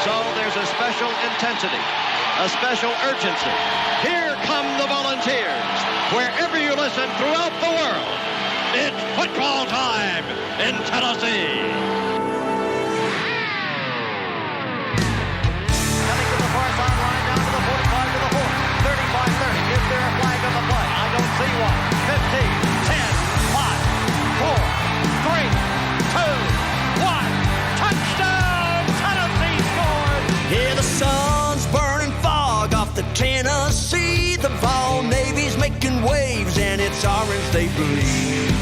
So there's a special intensity, a special urgency. Here come the Volunteers. Wherever you listen throughout the world, it's football time in Tennessee. Coming to the far sideline, down to the 45 to the 40, 35-30. Is there a flag on the play? I don't see one. 15, 10, 5, 4, 3, 2, 1. Touchdown! Tennessee scored! Yeah, the sun's burning fog off the Tennessee. The Vawls Navy's making waves, and it's orange they believe.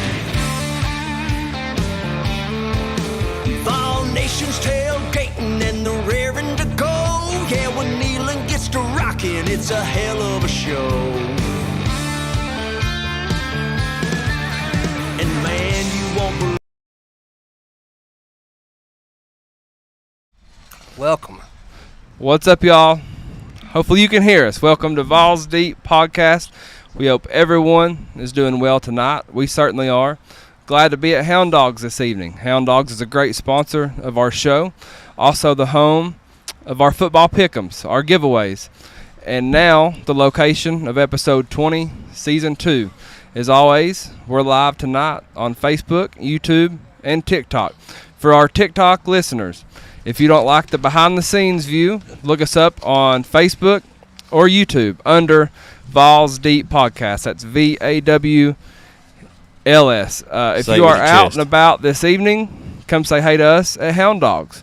Vawls Nation's tailgating, and they're raring to go. Yeah, when Nealon gets to rocking, it's a hell of a show. And man, you won't believe. Welcome. What's up, y'all? Hopefully you can hear us. Welcome to Vawls Deep Podcast. We hope everyone is doing well tonight. We certainly are. Glad to be at Hound Dogs this evening. Hound Dogs is a great sponsor of our show. Also the home of our football pick'ems, our giveaways. And now the location of episode 20, season 2. As always, we're live tonight on Facebook, YouTube, and TikTok. For our TikTok listeners, if you don't like the behind-the-scenes view, look us up on Facebook or YouTube under Vawls Deep Podcast. That's VAWLS. If you are out and about this evening, come say hey to us at Hound Dogs,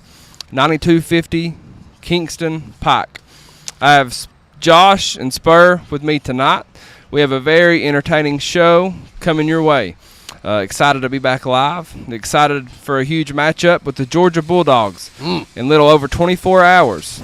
9250 Kingston Pike. I have Josh and Spur with me tonight. We have a very entertaining show coming your way. Excited to be back live. Excited for a huge matchup with the Georgia Bulldogs in little over 24 hours.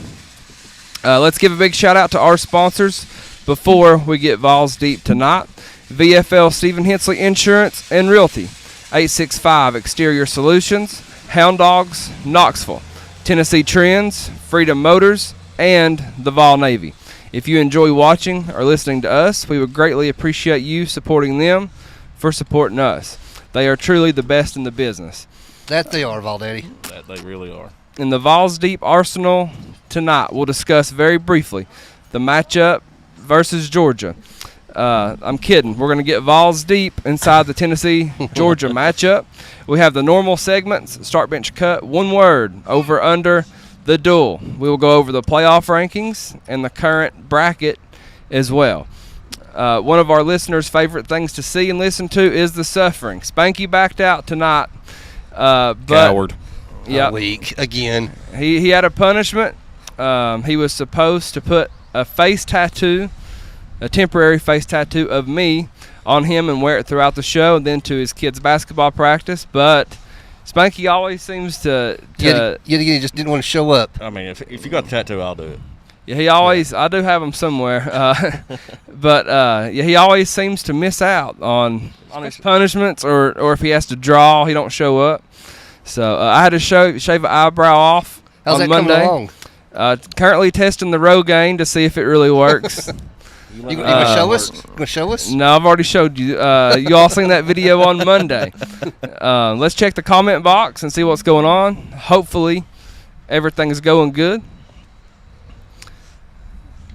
Let's give a big shout out to our sponsors before we get Vawls Deep tonight. VFL Stephen Hensley Insurance and Realty, 865 Exterior Solutions, Hound Dogs, Knoxville, Tennessee Trends, Freedom Motors, and the Vawls Navy. If you enjoy watching or listening to us, we would greatly appreciate you supporting them for supporting us. They are truly the best in the business. That they are, Valdaddy. That they really are. In the Vawls Deep Arsenal tonight, we'll discuss very briefly the matchup versus Georgia. I'm kidding. We're going to get Vawls Deep inside the Tennessee-Georgia matchup. We have the normal segments, start, bench, cut, one word, over, under, the duel. We will go over the playoff rankings and the current bracket as well. One of our listeners' favorite things to see and listen to is the suffering. Spanky backed out tonight. Coward. Yeah. Weak again. He had a punishment. He was supposed to put a face tattoo, a temporary face tattoo of me on him and wear it throughout the show and then to his kids' basketball practice. But Spanky always seems to Yet again, he just didn't want to show up. I mean, if you got the tattoo, I'll do it. Yeah, he always. I do have him somewhere, but yeah, he always seems to miss out on his punishments, or if he has to draw, he don't show up. So I had to shave an eyebrow off How's on that Monday. coming along? Currently testing the Rogaine to see if it really works. You gonna show us? Gonna show us? No, I've already showed you. You all seen that video on Monday. Let's check the comment box and see what's going on. Hopefully, everything is going good.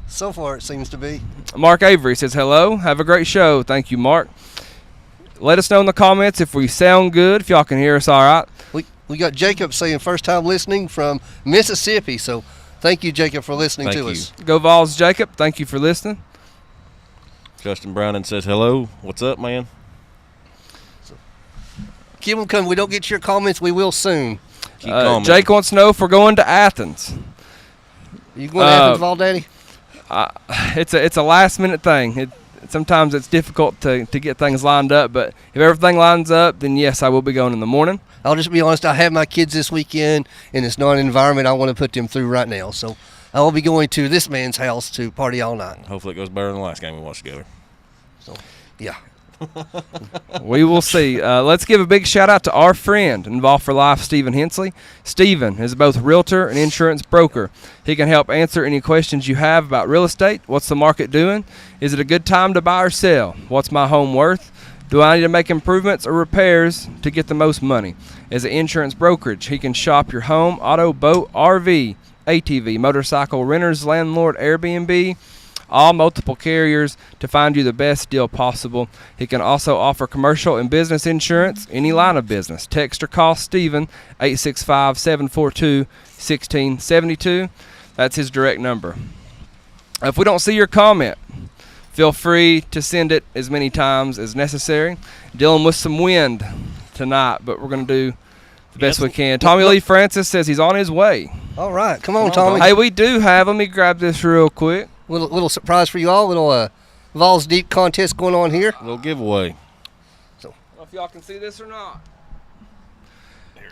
So far, it seems to be. Mark Avery says, hello. Have a great show. Thank you, Mark. Let us know in the comments if we sound good, if y'all can hear us all right. We got Jacob saying first time listening from Mississippi. So thank you, Jacob, for listening to us. Go Vols, Jacob. Thank you for listening. Justin Browning says, hello. What's up, man? Keep them coming. We don't get your comments, we will soon. Jake wants to know if we're going to Athens. You going to Athens, Valdaddy? It's a last minute thing. Sometimes it's difficult to get things lined up, but if everything lines up, then yes, I will be going in the morning. I'll just be honest, I have my kids this weekend, and it's not an environment I want to put them through right now. So I will be going to this man's house to party all night. Hopefully it goes better than the last game we watched together. So, yeah. We will see. Let's give a big shout out to our friend, Involved for Life, Stephen Hensley. Stephen is both realtor and insurance broker. He can help answer any questions you have about real estate. What's the market doing? Is it a good time to buy or sell? What's my home worth? Do I need to make improvements or repairs to get the most money? As an insurance brokerage, he can shop your home, auto, boat, RV, ATV, motorcycle renters, landlord, Airbnb, all multiple carriers to find you the best deal possible. He can also offer commercial and business insurance, any line of business. Text or call Steven, 865-742-1672. That's his direct number. If we don't see your comment, feel free to send it as many times as necessary. Dealing with some wind tonight, but we're going to do the best we can. Tommy Lee Francis says he's on his way. All right. Come on, Tommy. Hey, we do have, let me grab this real quick. Little surprise for you all. Little Vawls Deep contest going on here. Little giveaway. I don't know if y'all can see this or not.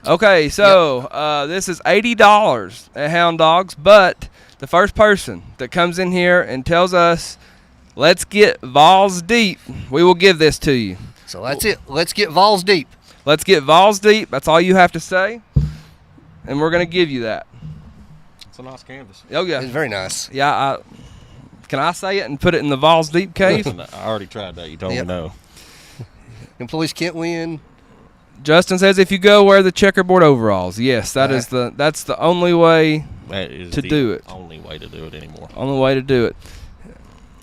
Okay, so this is $80 at Hound Dogs, but the first person that comes in here and tells us, let's get Vawls Deep, we will give this to you. So that's it. Let's get Vawls Deep. Let's get Vawls Deep. That's all you have to say, and we're going to give you that. It's a nice canvas. Oh, yeah. It's very nice. Yeah, can I say it and put it in the Vawls Deep case? I already tried that. You told me no. Employees can't win. Justin says if you go wear the checkerboard overalls. Yes, that's the only way to do it. Only way to do it anymore. Only way to do it.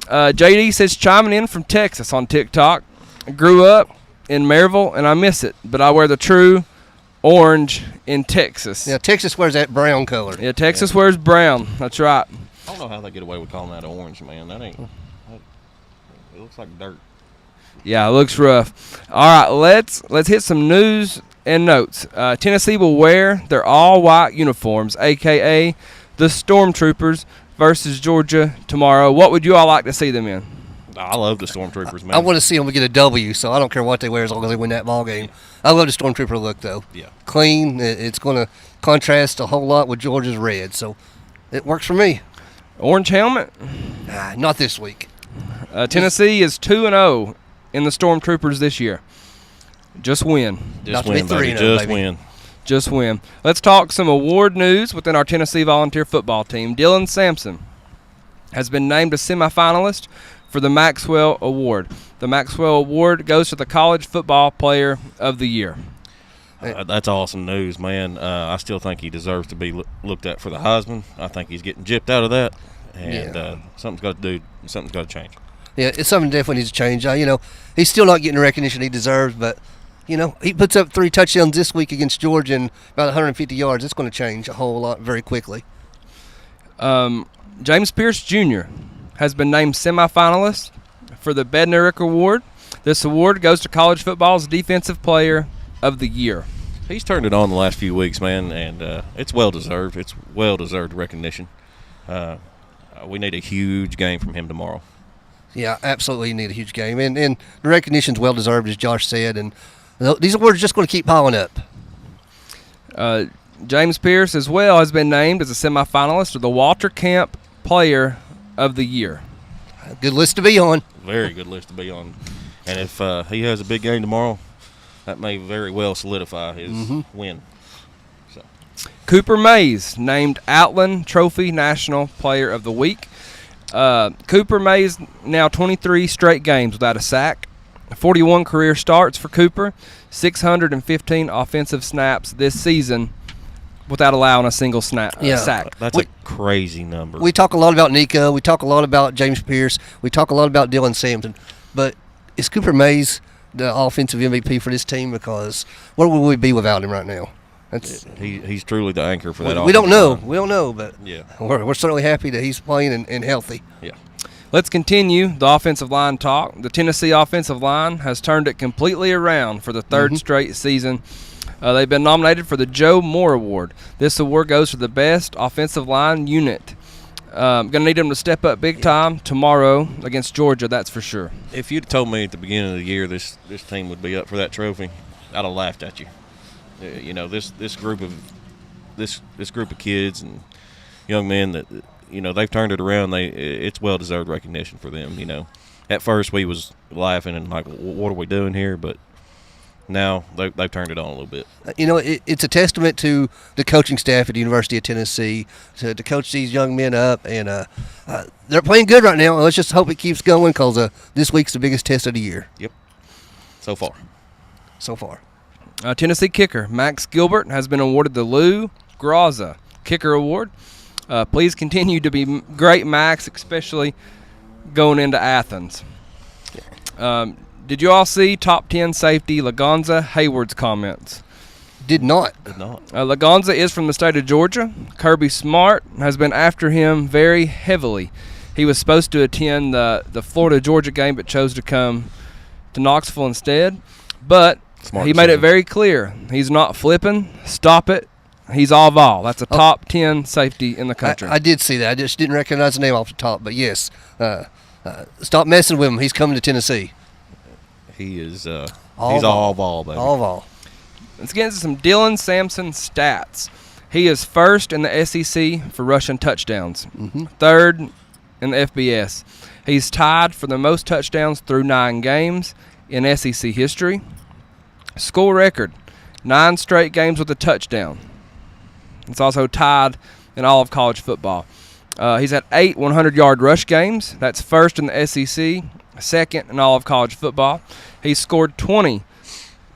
JD says chiming in from Texas on TikTok. I grew up in Maryville and I miss it, but I wear the true orange in Texas. Yeah, Texas wears that brown color. Yeah, Texas wears brown. That's right. I don't know how they get away with calling that orange, man. It looks like dirt. Yeah, it looks rough. All right, let's hit some news and notes. Tennessee will wear their all-white uniforms, a.k.a. the Stormtroopers, versus Georgia tomorrow. What would you all like to see them in? I love the Stormtroopers, man. I want to see them get a W, so I don't care what they wear as long as they win that ball game. I love the Stormtrooper look, though. Yeah. Clean. It's going to contrast a whole lot with Georgia's red, so it works for me. Orange helmet? Not this week. Tennessee is 2-0 in the Stormtroopers this year. Just win. Just win, baby. Just win. Just win. Let's talk some award news within our Tennessee Volunteer football team. Dylan Sampson has been named a semifinalist for the Maxwell Award. The Maxwell Award goes to the College Football Player of the Year. That's awesome news, man. I still think he deserves to be looked at for the Heisman. I think he's getting gypped out of that, and something's got to change. Yeah, it's something definitely needs to change. He's still not getting the recognition he deserves, but he puts up 3 touchdowns this week against Georgia and about 150 yards. It's going to change a whole lot very quickly. James Pierce Jr. has been named semifinalist for the Bednarik Award. This award goes to college football's Defensive Player of the Year. He's turned it on the last few weeks, man, and it's well-deserved. It's well-deserved recognition. We need a huge game from him tomorrow. Yeah, absolutely need a huge game. And the recognition's well-deserved, as Josh said, and these awards are just going to keep piling up. James Pierce, as well, has been named as a semifinalist for the Walter Camp Player of the Year. Good list to be on. Very good list to be on. And if he has a big game tomorrow, that may very well solidify his win. So, Cooper Mays named Outland Trophy National Player of the Week. Cooper Mays now 23 straight games without a sack. 41 career starts for Cooper. 615 offensive snaps this season without allowing a single sack. That's a crazy number. We talk a lot about Nico. We talk a lot about James Pierce. We talk a lot about Dylan Sampson. But is Cooper Mays the offensive MVP for this team? Because where would we be without him right now? He's truly the anchor for that offense. We don't know. We don't know, but yeah, we're certainly happy that he's playing and healthy. Yeah. Let's continue the offensive line talk. The Tennessee offensive line has turned it completely around for the third straight season. They've been nominated for the Joe Moore Award. This award goes to the best offensive line unit. Going to need them to step up big time tomorrow against Georgia, that's for sure. If you'd told me at the beginning of the year this team would be up for that trophy, I'd have laughed at you. This group of kids and young men that they've turned it around. It's well deserved recognition for them. At first we was laughing and like, what are we doing here? But now they've turned it on a little bit. It's a testament to the coaching staff at the University of Tennessee to coach these young men up, and they're playing good right now. Let's just hope it keeps going because this week's the biggest test of the year. Yep. So far. Tennessee kicker Max Gilbert has been awarded the Lou Graza Kicker Award. Please continue to be great, Max, especially going into Athens. Did you all see top 10 safety Lagonza Hayward's comments? Did not. Lagonza is from the state of Georgia. Kirby Smart has been after him very heavily. He was supposed to attend the Florida-Georgia game but chose to come to Knoxville instead. But he made it very clear. He's not flipping. Stop it. He's all Vawls. That's a top 10 safety in the country. I did see that. I just didn't recognize the name off the top. But, yes, stop messing with him. He's coming to Tennessee. He is he's all Vawls, baby. All Vawls. Let's get into some Dylan Sampson stats. He is first in the SEC for rushing touchdowns, third in the FBS. He's tied for the most touchdowns through 9 games in SEC history. School record, 9 straight games with a touchdown. It's also tied in all of college football. He's had 8 100-yard rush games. That's first in the SEC, second in all of college football. He's scored 20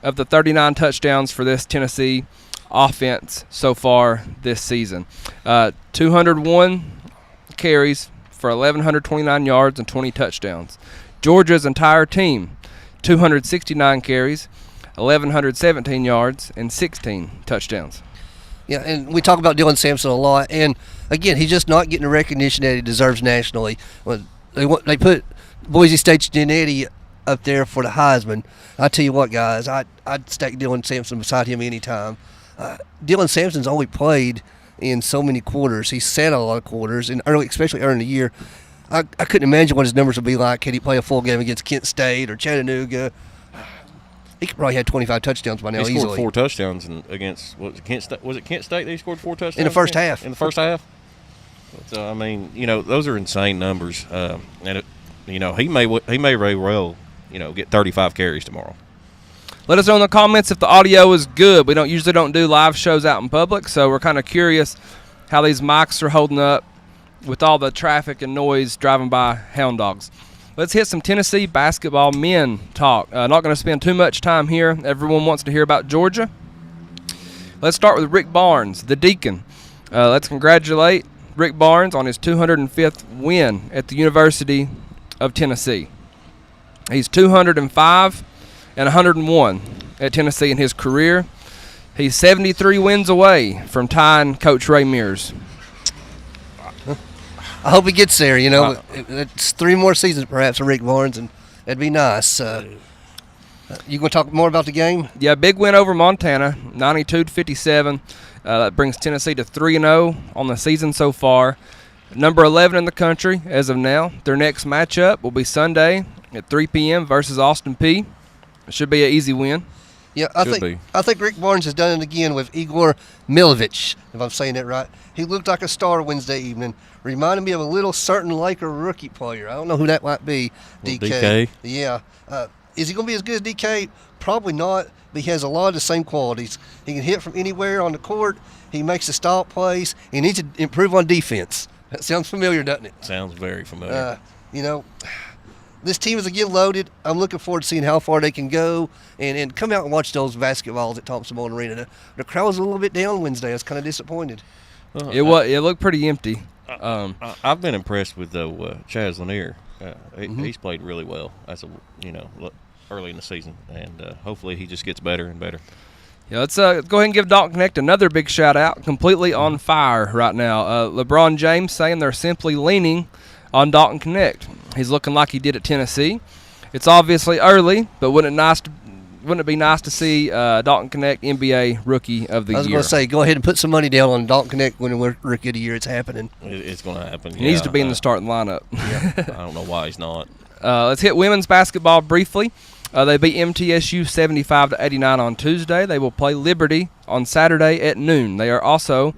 of the 39 touchdowns for this Tennessee offense so far this season. 201 carries for 1,129 yards and 20 touchdowns. Georgia's entire team, 269 carries, 1,117 yards, and 16 touchdowns. Yeah, and we talk about Dylan Sampson a lot, and again, he's just not getting the recognition that he deserves nationally. They put Boise State's Genetti up there for the Heisman. I tell you what, guys, I'd stack Dylan Sampson beside him anytime. Dylan Sampson's only played in so many quarters. He's sat a lot of quarters, and especially early in the year. I couldn't imagine what his numbers would be like had he played a full game against Kent State or Chattanooga. He could probably have 25 touchdowns by now easily. He scored 4 touchdowns against Kent State? Was it Kent State that he scored 4 touchdowns in the first half? In the first half. So I mean, those are insane numbers, and he may very well get 35 carries tomorrow. Let us know in the comments if the audio is good. We usually don't do live shows out in public, so we're kind of curious how these mics are holding up with all the traffic and noise driving by Hound Dogs. Let's hit some Tennessee basketball men talk. Not going to spend too much time here. Everyone wants to hear about Georgia. Let's start with Rick Barnes, the Deacon. Let's congratulate Rick Barnes on his 205th win at the University of Tennessee. He's 205 and 101 at Tennessee in his career. He's 73 wins away from tying Coach Ray Mears. I hope he gets there. It's 3 more seasons perhaps for Rick Barnes, and that'd be nice. You going to talk more about the game? Yeah, big win over Montana, 92-57. That brings Tennessee to 3-0 on the season so far. Number 11 in the country as of now. Their next matchup will be Sunday at 3 p.m. versus Austin Peay. It should be an easy win. Yeah, I think Rick Barnes has done it again with Igor Milovic, if I'm saying that right. He looked like a star Wednesday evening. Reminded me of a little certain Laker rookie player. I don't know who that might be. DK. Yeah. Is he going to be as good as DK? Probably not, but he has a lot of the same qualities. He can hit from anywhere on the court. He makes the stop plays. He needs to improve on defense. That sounds familiar, doesn't it? Sounds very familiar. This team is again loaded. I'm looking forward to seeing how far they can go and come out and watch those basketballs at Thompson-Boling Arena. The crowd was a little bit down Wednesday. I was kind of disappointed. It looked pretty empty. I've been impressed with Chaz Lanier. He's played really well early in the season, and hopefully he just gets better and better. Yeah, let's go ahead and give Dalton Connect another big shout out. Completely on fire right now. LeBron James saying they're simply leaning on Dalton Connect. He's looking like he did at Tennessee. It's obviously early, but wouldn't it be nice to see Dalton Connect NBA Rookie of the Year? I was going to say, go ahead and put some money down on Dalton Connect winning Rookie of the Year. It's happening. It's going to happen. He needs to be in the starting lineup. Yeah. I don't know why he's not. Let's hit women's basketball briefly. They beat MTSU 75-89 on Tuesday. They will play Liberty on Saturday at noon. They are also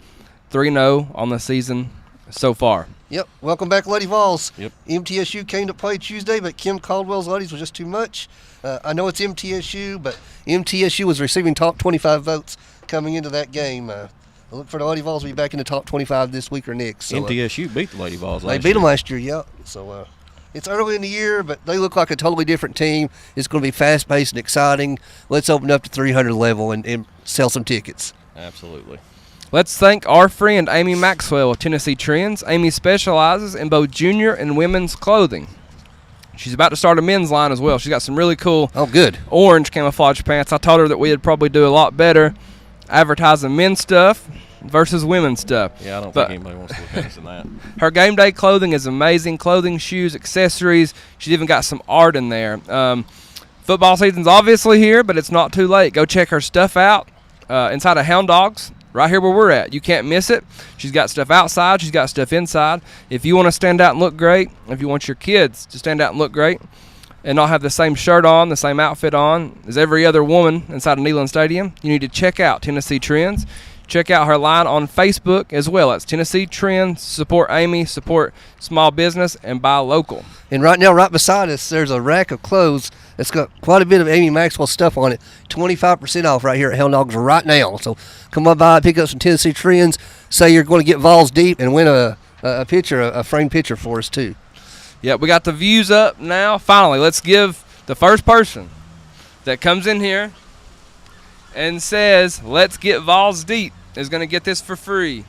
3-0 on the season so far. Yep. Welcome back, Lady Vawls. Yep. MTSU came to play Tuesday, but Kim Caldwell's ladies was just too much. I know it's MTSU, but MTSU was receiving top 25 votes coming into that game. I look for the Lady Vawls to be back in the top 25 this week or next. So, MTSU beat the Lady Vawls last year. They beat them last year, yeah. So it's early in the year, but they look like a totally different team. It's going to be fast-paced and exciting. Let's open up to 300 level and sell some tickets. Absolutely. Let's thank our friend Amy Maxwell of Tennessee Trends. Amy specializes in both junior and women's clothing. She's about to start a men's line as well. She's got some really cool good orange camouflage pants. I told her that we'd probably do a lot better advertising men's stuff versus women's stuff. Yeah, I don't think anybody wants to look at us in that. Her game day clothing is amazing. Clothing, shoes, accessories. She's even got some art in there. Football season's obviously here, but it's not too late. Go check her stuff out inside of Hound Dogs, right here where we're at. You can't miss it. She's got stuff outside. She's got stuff inside. If you want to stand out and look great, if you want your kids to stand out and look great and not have the same shirt on, the same outfit on as every other woman inside of Neyland Stadium, you need to check out Tennessee Trends. Check out her line on Facebook as well. That's Tennessee Trends. Support Amy, support small business, and buy local. And right now, right beside us, there's a rack of clothes that's got quite a bit of Amy Maxwell stuff on it. 25% off right here at Hound Dogs right now. So come on by, pick up some Tennessee Trends. Say you're going to get Vawls deep and win a picture, a framed picture for us too. Yeah, we got the views up now. Finally, let's give the first person that comes in here and says, let's get Vawls deep, is going to get this for free.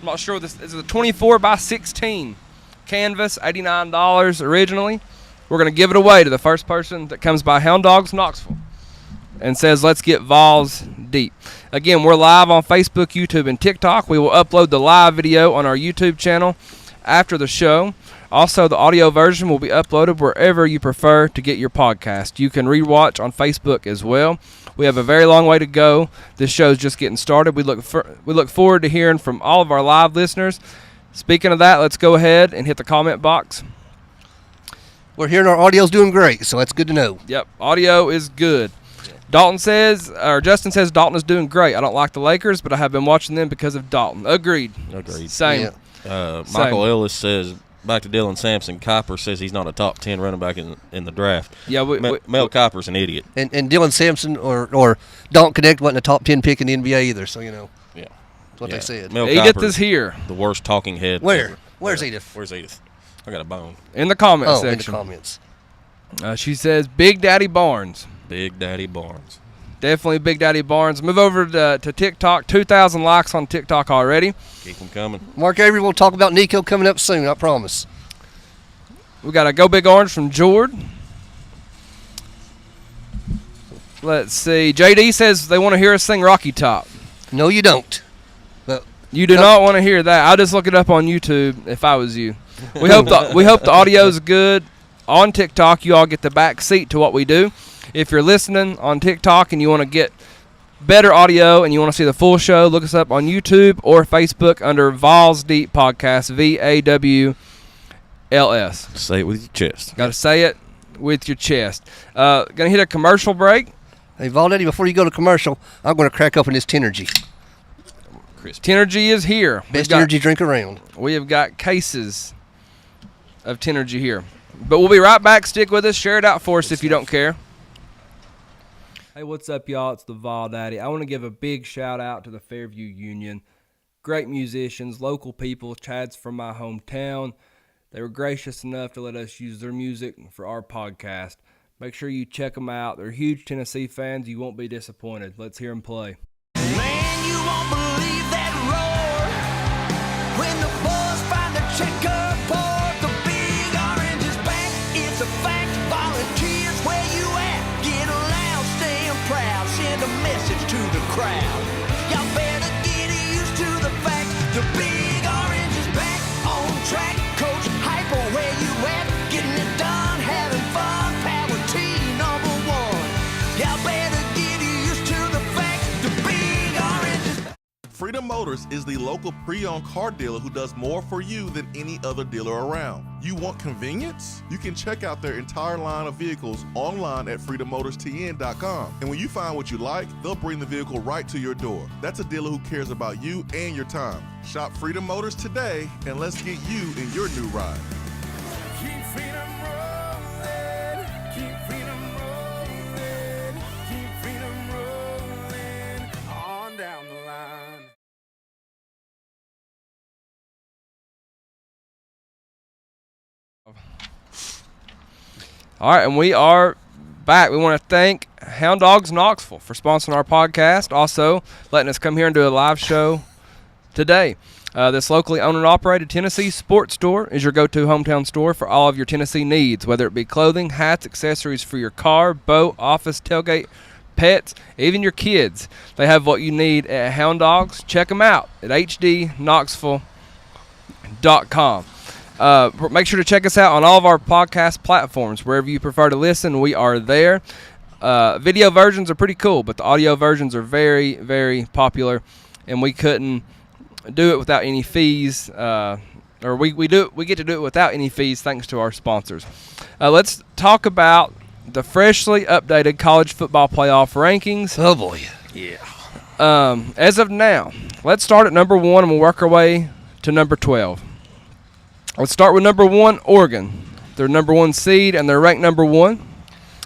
I'm not sure. This is a 24 by 16 canvas, $89 originally. We're going to give it away to the first person that comes by Hound Dogs Knoxville and says, let's get Vawls deep. Again, we're live on Facebook, YouTube, and TikTok. We will upload the live video on our YouTube channel after the show. Also, the audio version will be uploaded wherever you prefer to get your podcast. You can rewatch on Facebook as well. We have a very long way to go. This show is just getting started. We look forward to hearing from all of our live listeners. Speaking of that, let's go ahead and hit the comment box. We're hearing our audio's doing great, so that's good to know. Yep, audio is good. Justin says Dalton is doing great. I don't like the Lakers, but I have been watching them because of Dalton. Agreed. Same. Yeah. Michael Ellis says, back to Dylan Sampson, Copper says he's not a top 10 running back in the draft. Yeah, Mel Copper's an idiot. And Dylan Sampson or Dalton Connect wasn't a top 10 pick in the NBA either, so you know. Yeah. That's what they said. Mel Edith Copper's is here. The worst talking head. Where? Where's Edith? Where's Edith? I got a bone. In the comment in section. the comments. She says, Big Daddy Barnes. Big Daddy Barnes. Definitely Big Daddy Barnes. Move over to TikTok. 2,000 likes on TikTok already. Keep them coming. Mark Avery will talk about Nico coming up soon, I promise. We got a Go Big Orange from Jord. Let's see. JD says they want to hear us sing Rocky Top. No, you don't. But You do not want to hear that. I'll just look it up on YouTube if I was you. We hope the audio is good. On TikTok, you all get the back seat to what we do. If you're listening on TikTok and you want to get better audio and you want to see the full show, look us up on YouTube or Facebook under Vawls Deep Podcast, VAWLS. Say it with your chest. Got to say it with your chest. Going to hit a commercial break. hey, Valdetti, before you go to commercial, I'm going to crack open this Tenergy. Tenergy is here. Best energy drink around. We have got cases of Tenergy here. But we'll be right back. Stick with us. Share it out for us if you don't care. Hey, what's up, y'all? It's the Vol Daddy. I want to give a big shout out to the Fairview Union. Great musicians, local people. Chad's from my hometown. They were gracious enough to let us use their music for our podcast. Make sure you check them out. They're huge Tennessee fans. You won't be disappointed. Let's hear them play. Man, you won't believe that roar when the boys find the checkerboard. The big orange is back. It's a fact. Volunteers, where you at? Get loud, staying proud. Send a message to the crowd. Y'all better get used to the fact. The big orange is back on track. Coach Hyper, where you at? Getting it done, having fun. Power team number one. Y'all better get used to the fact. The big orange is back. Freedom Motors is the local pre-owned car dealer who does more for you than any other dealer around. You want convenience? You can check out their entire line of vehicles online at freedommotors.tn.com. And when you find what you like, they'll bring the vehicle right to your door. That's a dealer who cares about you and your time. Shop Freedom Motors today, and let's get you in your new ride. Keep freedom rolling, keep freedom rolling, keep freedom rolling on down the line. All right, and we are back. We want to thank Hound Dogs Knoxville for sponsoring our podcast. Also, letting us come here and do a live show today. This locally owned and operated Tennessee sports store is your go-to hometown store for all of your Tennessee needs, whether it be clothing, hats, accessories for your car, boat, office, tailgate, pets, even your kids. They have what you need at Hound Dogs. Check them out at hdknoxville.com. Make sure to check us out on all of our podcast platforms. Wherever you prefer to listen, we are there. Video versions are pretty cool, but the audio versions are very, very popular, and we couldn't do it without any fees, or we get to do it without any fees thanks to our sponsors. Let's talk about the freshly updated college football playoff rankings. Oh boy. As of now, let's start at number 1 and we'll work our way to number 12. Let's start with number 1, Oregon. They're number 1 seed and they're ranked number 1,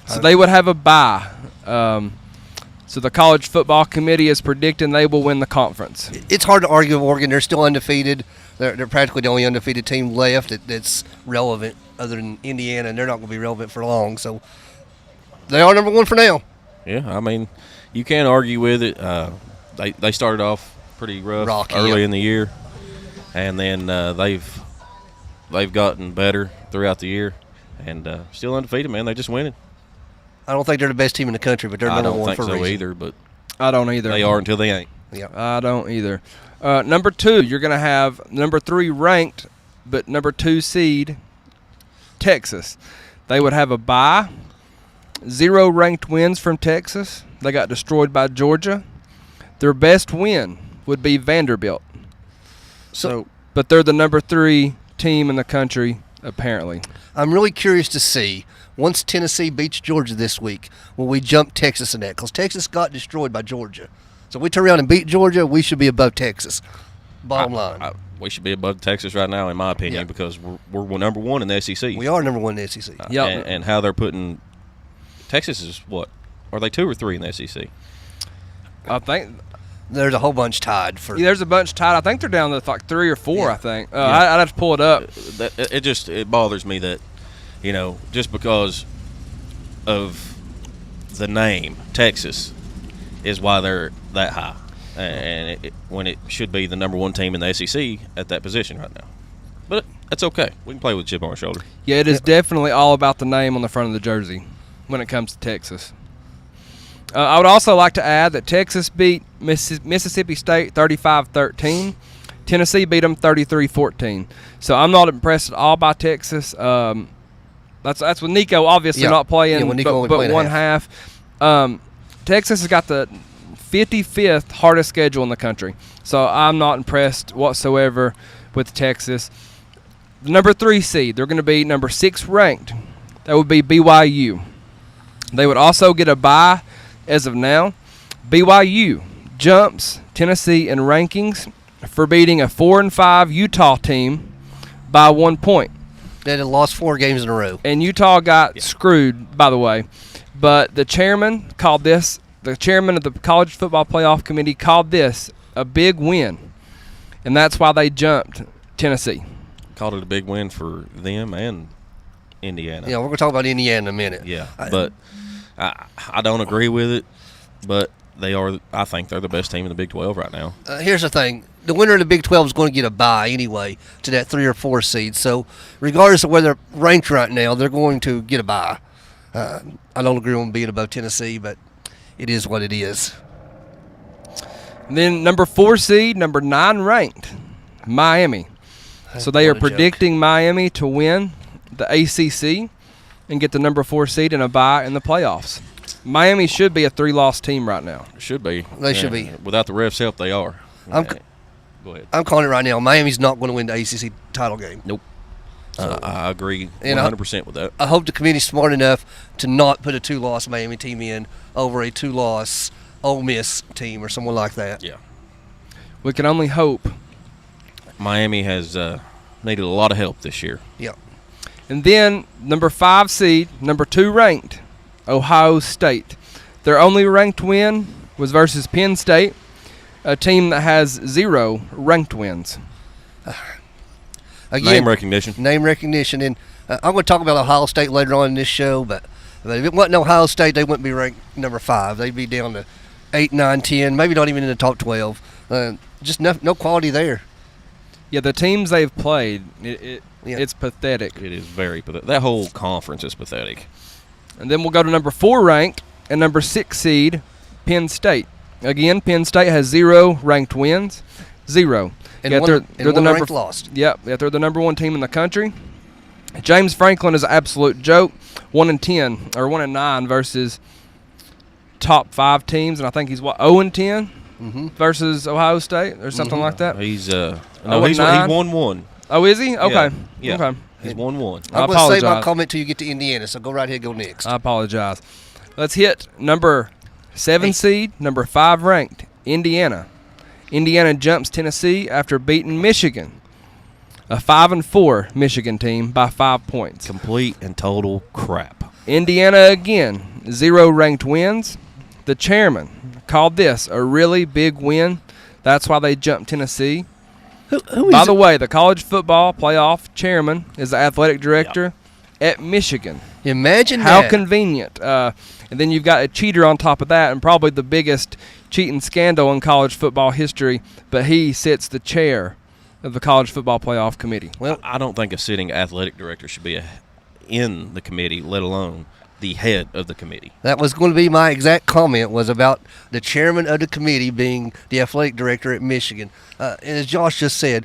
so they would have a bye. So the college football committee is predicting they will win the conference. It's hard to argue with Oregon. They're still undefeated. They're practically the only undefeated team left that's relevant other than Indiana, and they're not going to be relevant for long. So they are number 1 for now. Yeah, I mean, you can't argue with it. They started off pretty rough early in the year, and then they've gotten better throughout the year, and still undefeated, man. They're just winning. I don't think they're the best team in the country, but they're number 1 for a reason. I don't think so either, but I don't either. They are until they ain't. Yeah, I don't either. Number 2, you're going to have number 3 ranked, but number 2 seed, Texas. They would have a bye. 0 ranked wins from Texas. They got destroyed by Georgia. Their best win would be Vanderbilt. But they're the number 3 team in the country, apparently. I'm really curious to see, once Tennessee beats Georgia this week, will we jump Texas in that? Because Texas got destroyed by Georgia. So if we turn around and beat Georgia, we should be above Texas. Bottom line. We should be above Texas right now, in my opinion, because we're number 1 in the SEC. We are number 1 in the SEC. And how they're putting – Texas is what? Are they 2 or 3 in the SEC? I think – there's a whole bunch tied. There's a bunch tied. I think they're down to like 3 or 4, I think. I'd have to pull it up. It bothers me that, just because of the name, Texas, is why they're that high. And when it should be the number 1 team in the SEC at that position right now. But that's okay. We can play with a chip on our shoulder. Yeah, it is definitely all about the name on the front of the jersey when it comes to Texas. I would also like to add that Texas beat Mississippi State 35-13. Tennessee beat them 33-14. So I'm not impressed at all by Texas. That's with Nico obviously not playing, but one half. Texas has got the 55th hardest schedule in the country. So I'm not impressed whatsoever with Texas. The number 3 seed, they're going to be number 6 ranked. That would be BYU. They would also get a bye as of now. BYU jumps Tennessee in rankings for beating a 4-5 Utah team by 1 point. They had lost 4 games in a row. And Utah got screwed, by the way. But the chairman of the College Football Playoff Committee called this a big win. And that's why they jumped Tennessee. Called it a big win for them and Indiana. Yeah, we're going to talk about Indiana in a minute. Yeah, but I don't agree with it, but I think they're the best team in the Big 12 right now. Here's the thing. The winner of the Big 12 is going to get a bye anyway to that 3 or 4 seed. So regardless of where they're ranked right now, they're going to get a bye. I don't agree with them being above Tennessee, but it is what it is. And then number 4 seed, number 9 ranked, Miami. So they are predicting Miami to win the ACC and get the number 4 seed and a bye in the playoffs. Miami should be a 3-loss team right now. Should be. They should be. Without the refs' help, they are. Go ahead. I'm calling it right now. Miami's not going to win the ACC title game. Nope. I agree 100% with that. I hope the committee's smart enough to not put a 2-loss Miami team in over a 2-loss Ole Miss team or someone like that. Yeah. We can only hope. Miami has needed a lot of help this year. Yeah. And then number 5 seed, number 2 ranked, Ohio State. Their only ranked win was versus Penn State, a team that has 0 ranked wins. Again, Name recognition. And I'm going to talk about Ohio State later on in this show, but if it wasn't Ohio State, they wouldn't be ranked number 5. They'd be down to 8, 9, 10, maybe not even in the top 12. Just no quality there. Yeah, the teams they've played, Yeah. it's pathetic. It is very pathetic. That whole conference is pathetic. And then we'll go to number 4 rank and number 6 seed, Penn State. Again, Penn State has 0 ranked wins, 0. And Yet one, they're and the one number ranked lost. Yep, yet they're the number 1 team in the country. James Franklin is an absolute joke. 1-10 or 1-9 versus top 5 teams, and I think he's 0-10 versus Ohio State or something like that. He's he 0-9? won one. Oh, is he? Okay. Yeah. Okay. He's won one. I'm going to apologize. save my comment till you get to Indiana, so go right ahead, go next. I apologize. Let's hit number 7 seed, number 5 ranked, Indiana. Indiana jumps Tennessee after beating Michigan, a 5-4 Michigan team by 5 points. Complete and total crap. Indiana again, 0 ranked wins. The chairman called this a really big win. That's why they jumped Tennessee. Who By is the it? way, the college football playoff chairman is the athletic director at Michigan. Imagine How that. convenient. And then you've got a cheater on top of that, and probably the biggest cheating scandal in college football history, but he sits the chair of the college football playoff committee. Well, I don't think a sitting athletic director should be in the committee, let alone the head of the committee. that was going to be my exact comment, was about the chairman of the committee being the athletic director at Michigan. And as Josh just said,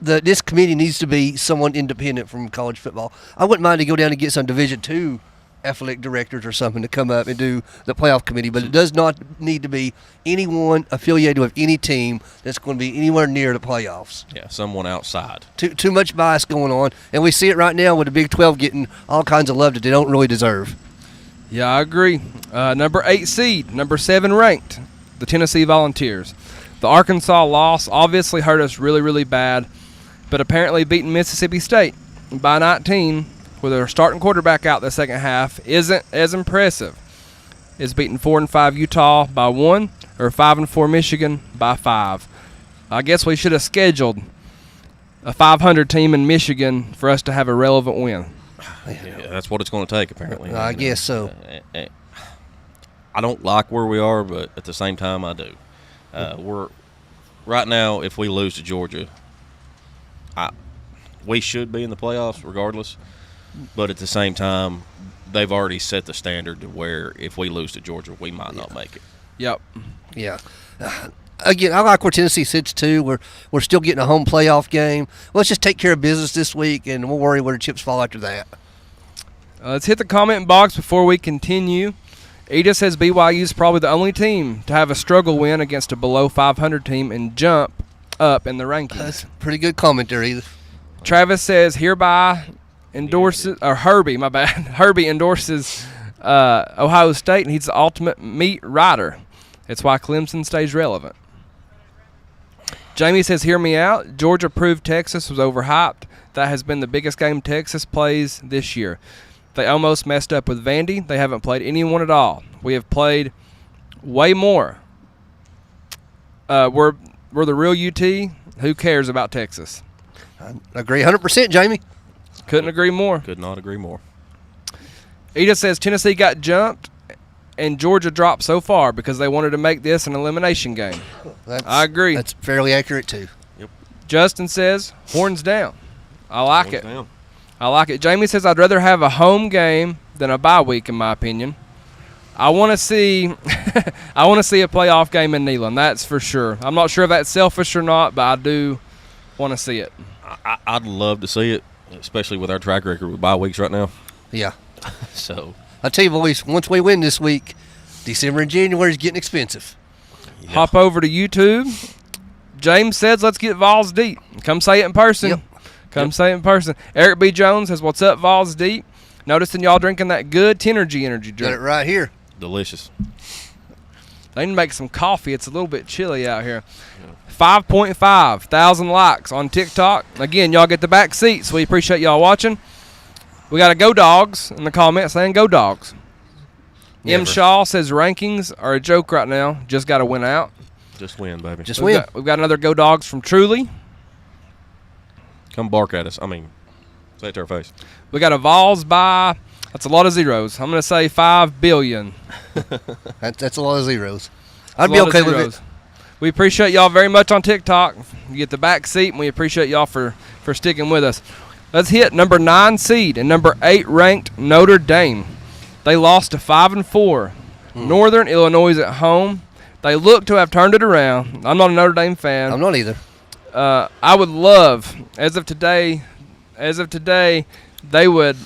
this committee needs to be someone independent from college football. I wouldn't mind to go down and get some Division II athletic directors or something to come up and do the playoff committee, but it does not need to be anyone affiliated with any team that's going to be anywhere near the playoffs. Yeah, someone outside. Too much bias going on, and we see it right now with the Big 12 getting all kinds of love that they don't really deserve. Yeah, I agree. Number 8 seed, number 7 ranked, the Tennessee Volunteers. The Arkansas loss obviously hurt us really, really bad, but apparently beating Mississippi State by 19 with their starting quarterback out the second half isn't as impressive as beating 4-5 Utah by 1 or 5-4 Michigan by 5. I guess we should have scheduled a 500 team in Michigan for us to have a relevant win. Yeah, that's what it's going to take, apparently. I guess so. I don't like where we are, but at the same time, I do. We're right now. If we lose to Georgia, we should be in the playoffs regardless. But at the same time, they've already set the standard to where if we lose to Georgia, we might not make it. Yep. Yeah. Again, I like where Tennessee sits too. We're still getting a home playoff game. Let's just take care of business this week, and we'll worry where the chips fall after that. Let's hit the comment box before we continue. Eda says BYU is probably the only team to have a struggle win against a below 500 team and jump up in the rankings. That's a pretty good comment there, Edith. Travis says hereby endorses, or Herbie, my bad. Herbie endorses Ohio State, and he's the ultimate meat rider. It's why Clemson stays relevant. Jamie says, hear me out. Georgia proved Texas was overhyped. That has been the biggest game Texas plays this year. They almost messed up with Vandy. They haven't played anyone at all. We have played way more. We're the real UT. Who cares about Texas? I agree 100%, Jamie. Couldn't agree more. Could not agree more. Edith says Tennessee got jumped and Georgia dropped so far because they wanted to make this an elimination game. I agree. That's fairly accurate too. Justin says horns down. I like Hands it. down. I like it. Jamie says I'd rather have a home game than a bye week, in my opinion. I want to see I want to see a playoff game in Neyland. That's for sure. I'm not sure if that's selfish or not, but I do want to see it. I'd love to see it, especially with our track record with bye weeks right now. Yeah. So I tell you, boys, once we win this week, December and January is getting expensive. Hop over to YouTube. James says, let's get Vawls deep. Come say it in person. Yep. Come say it in person. Eric B. Jones says, what's up, Vawls deep? Noticing y'all drinking that good Tenergy energy Got it drink. right here. delicious. They need to make some coffee. It's a little bit chilly out here. 5.5 thousand likes on TikTok. Again, y'all get the back seats. We appreciate y'all watching. We got a Go Dogs in the comments saying Go Dogs. M. Never. Shaw says rankings are a joke right now. Just got to win out. Just win, baby. Just We've win. got another Go Dogs from Truly. Come bark at us. I mean, say it to our face. We got a Vawls by, that's a lot of zeros. I'm going to say 5 billion. That's a lot of zeros. That's I'd a be lot of okay with zeros. it. We appreciate y'all very much on TikTok. You get the back seat, and we appreciate y'all for sticking with us. Let's hit number 9 seed and number 8 ranked Notre Dame. They lost to 5-4. Northern Illinois at home. They look to have turned it around. I'm not a Notre Dame fan. I'm not either. I would love, as of today, they would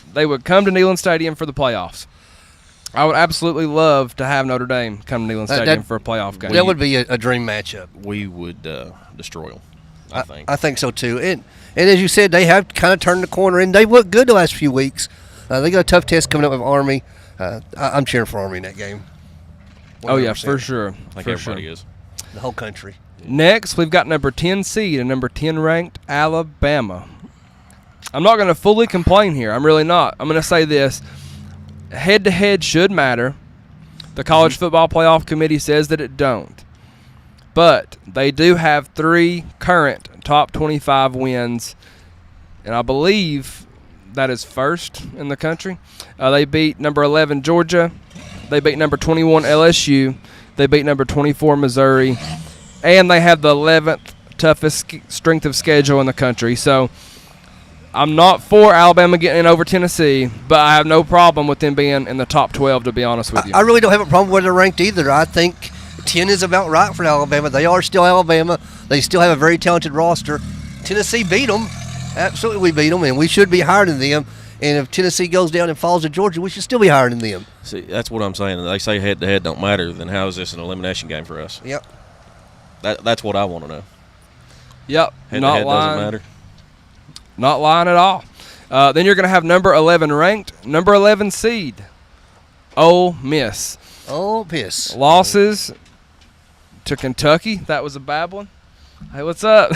come to Neyland Stadium for the playoffs. I would absolutely love to have Notre Dame come to Neyland Stadium for a playoff game. That would be a dream matchup. We would destroy them, I think. I think so too. And as you said, they have kind of turned the corner, and they've looked good the last few weeks. They got a tough test coming up with Army. I'm cheering for Army in that game. 100%. Oh, yeah, for sure. I think everybody is. The whole country. Next, we've got number 10 seed and number 10 ranked Alabama. I'm not going to fully complain here. I'm really not. I'm going to say this. Head-to-head should matter. The College Football Playoff Committee says that it don't. But they do have 3 current top 25 wins, and I believe that is first in the country. They beat number 11 Georgia. They beat number 21 LSU. They beat number 24 Missouri. And they have the 11th toughest strength of schedule in the country. So I'm not for Alabama getting in over Tennessee, but I have no problem with them being in the top 12, to be honest with you. I really don't have a problem where they're ranked either. I think 10 is about right for Alabama. They are still Alabama. They still have a very talented roster. Tennessee beat them. Absolutely, we beat them, and we should be higher than them. And if Tennessee goes down and falls to Georgia, we should still be higher than them. See, that's what I'm saying. They say head-to-head don't matter. Then how is this an elimination game for us? Yep. That's what I want to know. Yep. Head-to-head doesn't matter. Not lying at all. Then you're going to have number 11 ranked, number 11 seed, Ole Miss. Oh, piss. Losses to Kentucky. That was a bad one. Hey, what's up?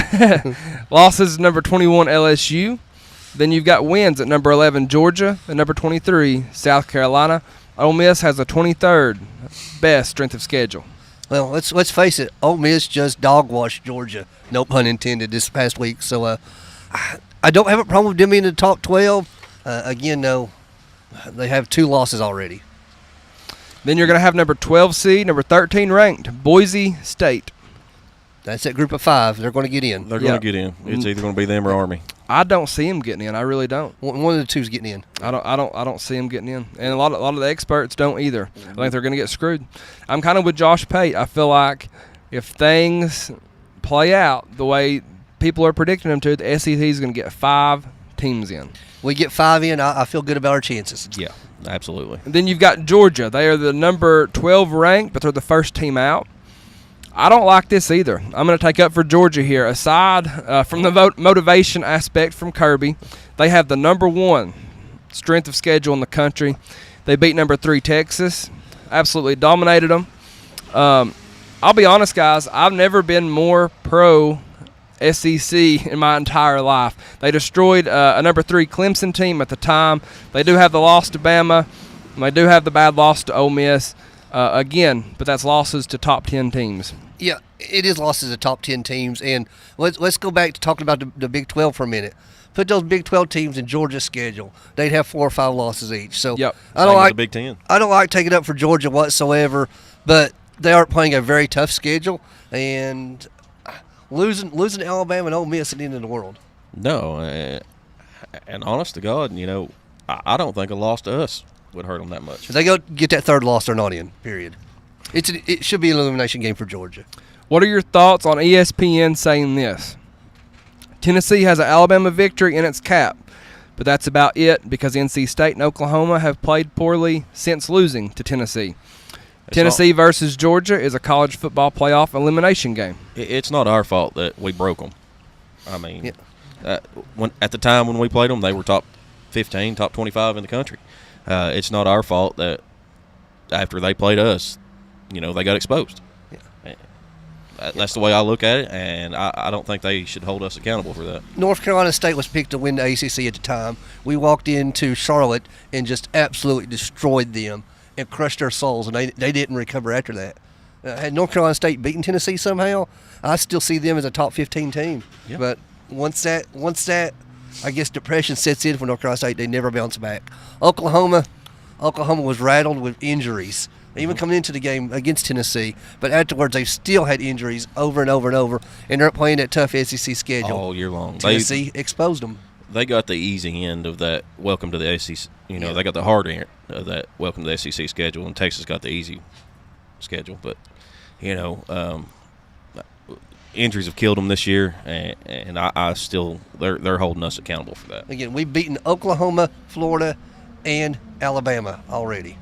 Losses number 21 LSU. Then you've got wins at number 11 Georgia and number 23 South Carolina. Ole Miss has the 23rd best strength of schedule. Well, let's face it. Ole Miss just dog-washed Georgia. No pun intended this past week. So I don't have a problem with them being in the top 12. Again, no, they have 2 losses already. Then you're going to have number 12 seed, number 13 ranked Boise State. That's that group of 5. They're going to get in. They're going to get in. It's either going to be them or Army. I don't see them getting in. I really don't. One of the two's getting in. I don't see them getting in, and a lot of the experts don't either. I think they're going to get screwed. I'm kind of with Josh Pate. I feel like if things play out the way people are predicting them to, the SEC is going to get 5 teams in. We get 5 in. I feel good about our chances. Yeah, absolutely. And then you've got Georgia. They are the number 12 ranked, but they're the first team out. I don't like this either. I'm going to take up for Georgia here. Aside from the motivation aspect from Kirby, they have the number 1 strength of schedule in the country. They beat number 3 Texas, absolutely dominated them. I'll be honest, guys, I've never been more pro SEC in my entire life. They destroyed a number 3 Clemson team at the time. They do have the loss to Bama. And they do have the bad loss to Ole Miss. Again, but that's losses to top 10 teams. Yeah, it is losses to top 10 teams. And let's go back to talking about the Big 12 for a minute. Put those Big 12 teams in Georgia's schedule. They'd have 4 or 5 losses each. So yep. I don't like the Big 10. I don't like taking up for Georgia whatsoever, but they are playing a very tough schedule, and losing to Alabama and Ole Miss at the end of the world. No, and honest to God, I don't think a loss to us would hurt them that much. If they go get that 3rd loss, they're not in, period. It should be an elimination game for Georgia. What are your thoughts on ESPN saying this? Tennessee has an Alabama victory in its cap, but that's about it because NC State and Oklahoma have played poorly since losing to Tennessee. Tennessee versus Georgia is a college football playoff elimination game. It's not our fault that we broke them. I mean, at the time when we played them, they were top 15, top 25 in the country. It's not our fault that after they played us, they got exposed. Yeah. That's the way I look at it, and I don't think they should hold us accountable for that. North Carolina State was picked to win the ACC at the time. We walked into Charlotte and just absolutely destroyed them and crushed their souls, and they didn't recover after that. Had North Carolina State beaten Tennessee somehow, I still see them as a top 15 team. Yep. But once that, I guess, depression sets in for North Carolina State, they never bounce back. Oklahoma was rattled with injuries, even coming into the game against Tennessee. But afterwards, they've still had injuries over and over and over, and they're playing that tough SEC schedule. All year long. Tennessee exposed them. They got the easy end of that welcome to the SEC. They got the hard end of that welcome to the SEC schedule, and Texas got the easy schedule. But, injuries have killed them this year, and I still they're holding us accountable for that. Again, we've beaten Oklahoma, Florida, and Alabama already.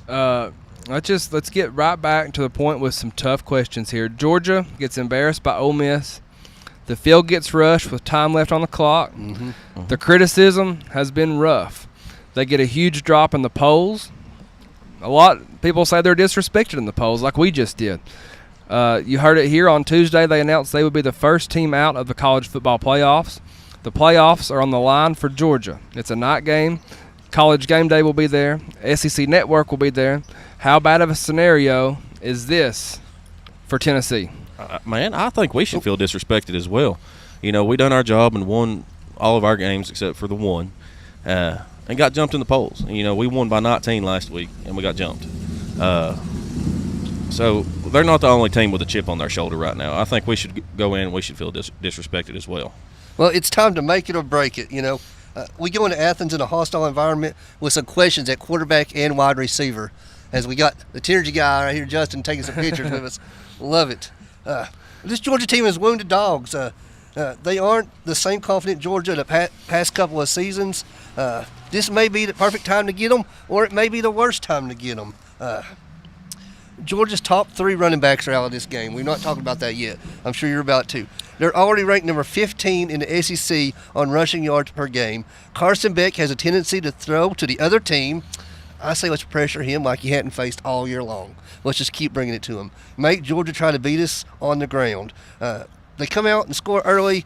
Let's get right back to the point with some tough questions here. Georgia gets embarrassed by Ole Miss. The field gets rushed with time left on the clock. The criticism has been rough. They get a huge drop in the polls. A lot of people say they're disrespected in the polls, like we just did. You heard it here on Tuesday. They announced they would be the first team out of the college football playoffs. The playoffs are on the line for Georgia. It's a night game. College Game Day will be there. SEC Network will be there. How bad of a scenario is this for Tennessee? Man, I think we should feel disrespected as well. We done our job and won all of our games except for the one, and got jumped in the polls. We won by 19 last week, and we got jumped. So they're not the only team with a chip on their shoulder right now. I think we should go in and we should feel disrespected as well. Well, it's time to make it or break it, We go into Athens in a hostile environment with some questions at quarterback and wide receiver. As we got the Tiergy guy right here, Justin, taking some pictures with us. Love it. This Georgia team is wounded dogs. They aren't the same confident Georgia the past couple of seasons. This may be the perfect time to get them, or it may be the worst time to get them. Georgia's top 3 running backs are out of this game. We're not talking about that yet. I'm sure you're about to. They're already ranked number 15 in the SEC on rushing yards per game. Carson Beck has a tendency to throw to the other team. I say let's pressure him like he hadn't faced all year long. Let's just keep bringing it to him. Make Georgia try to beat us on the ground. They come out and score early.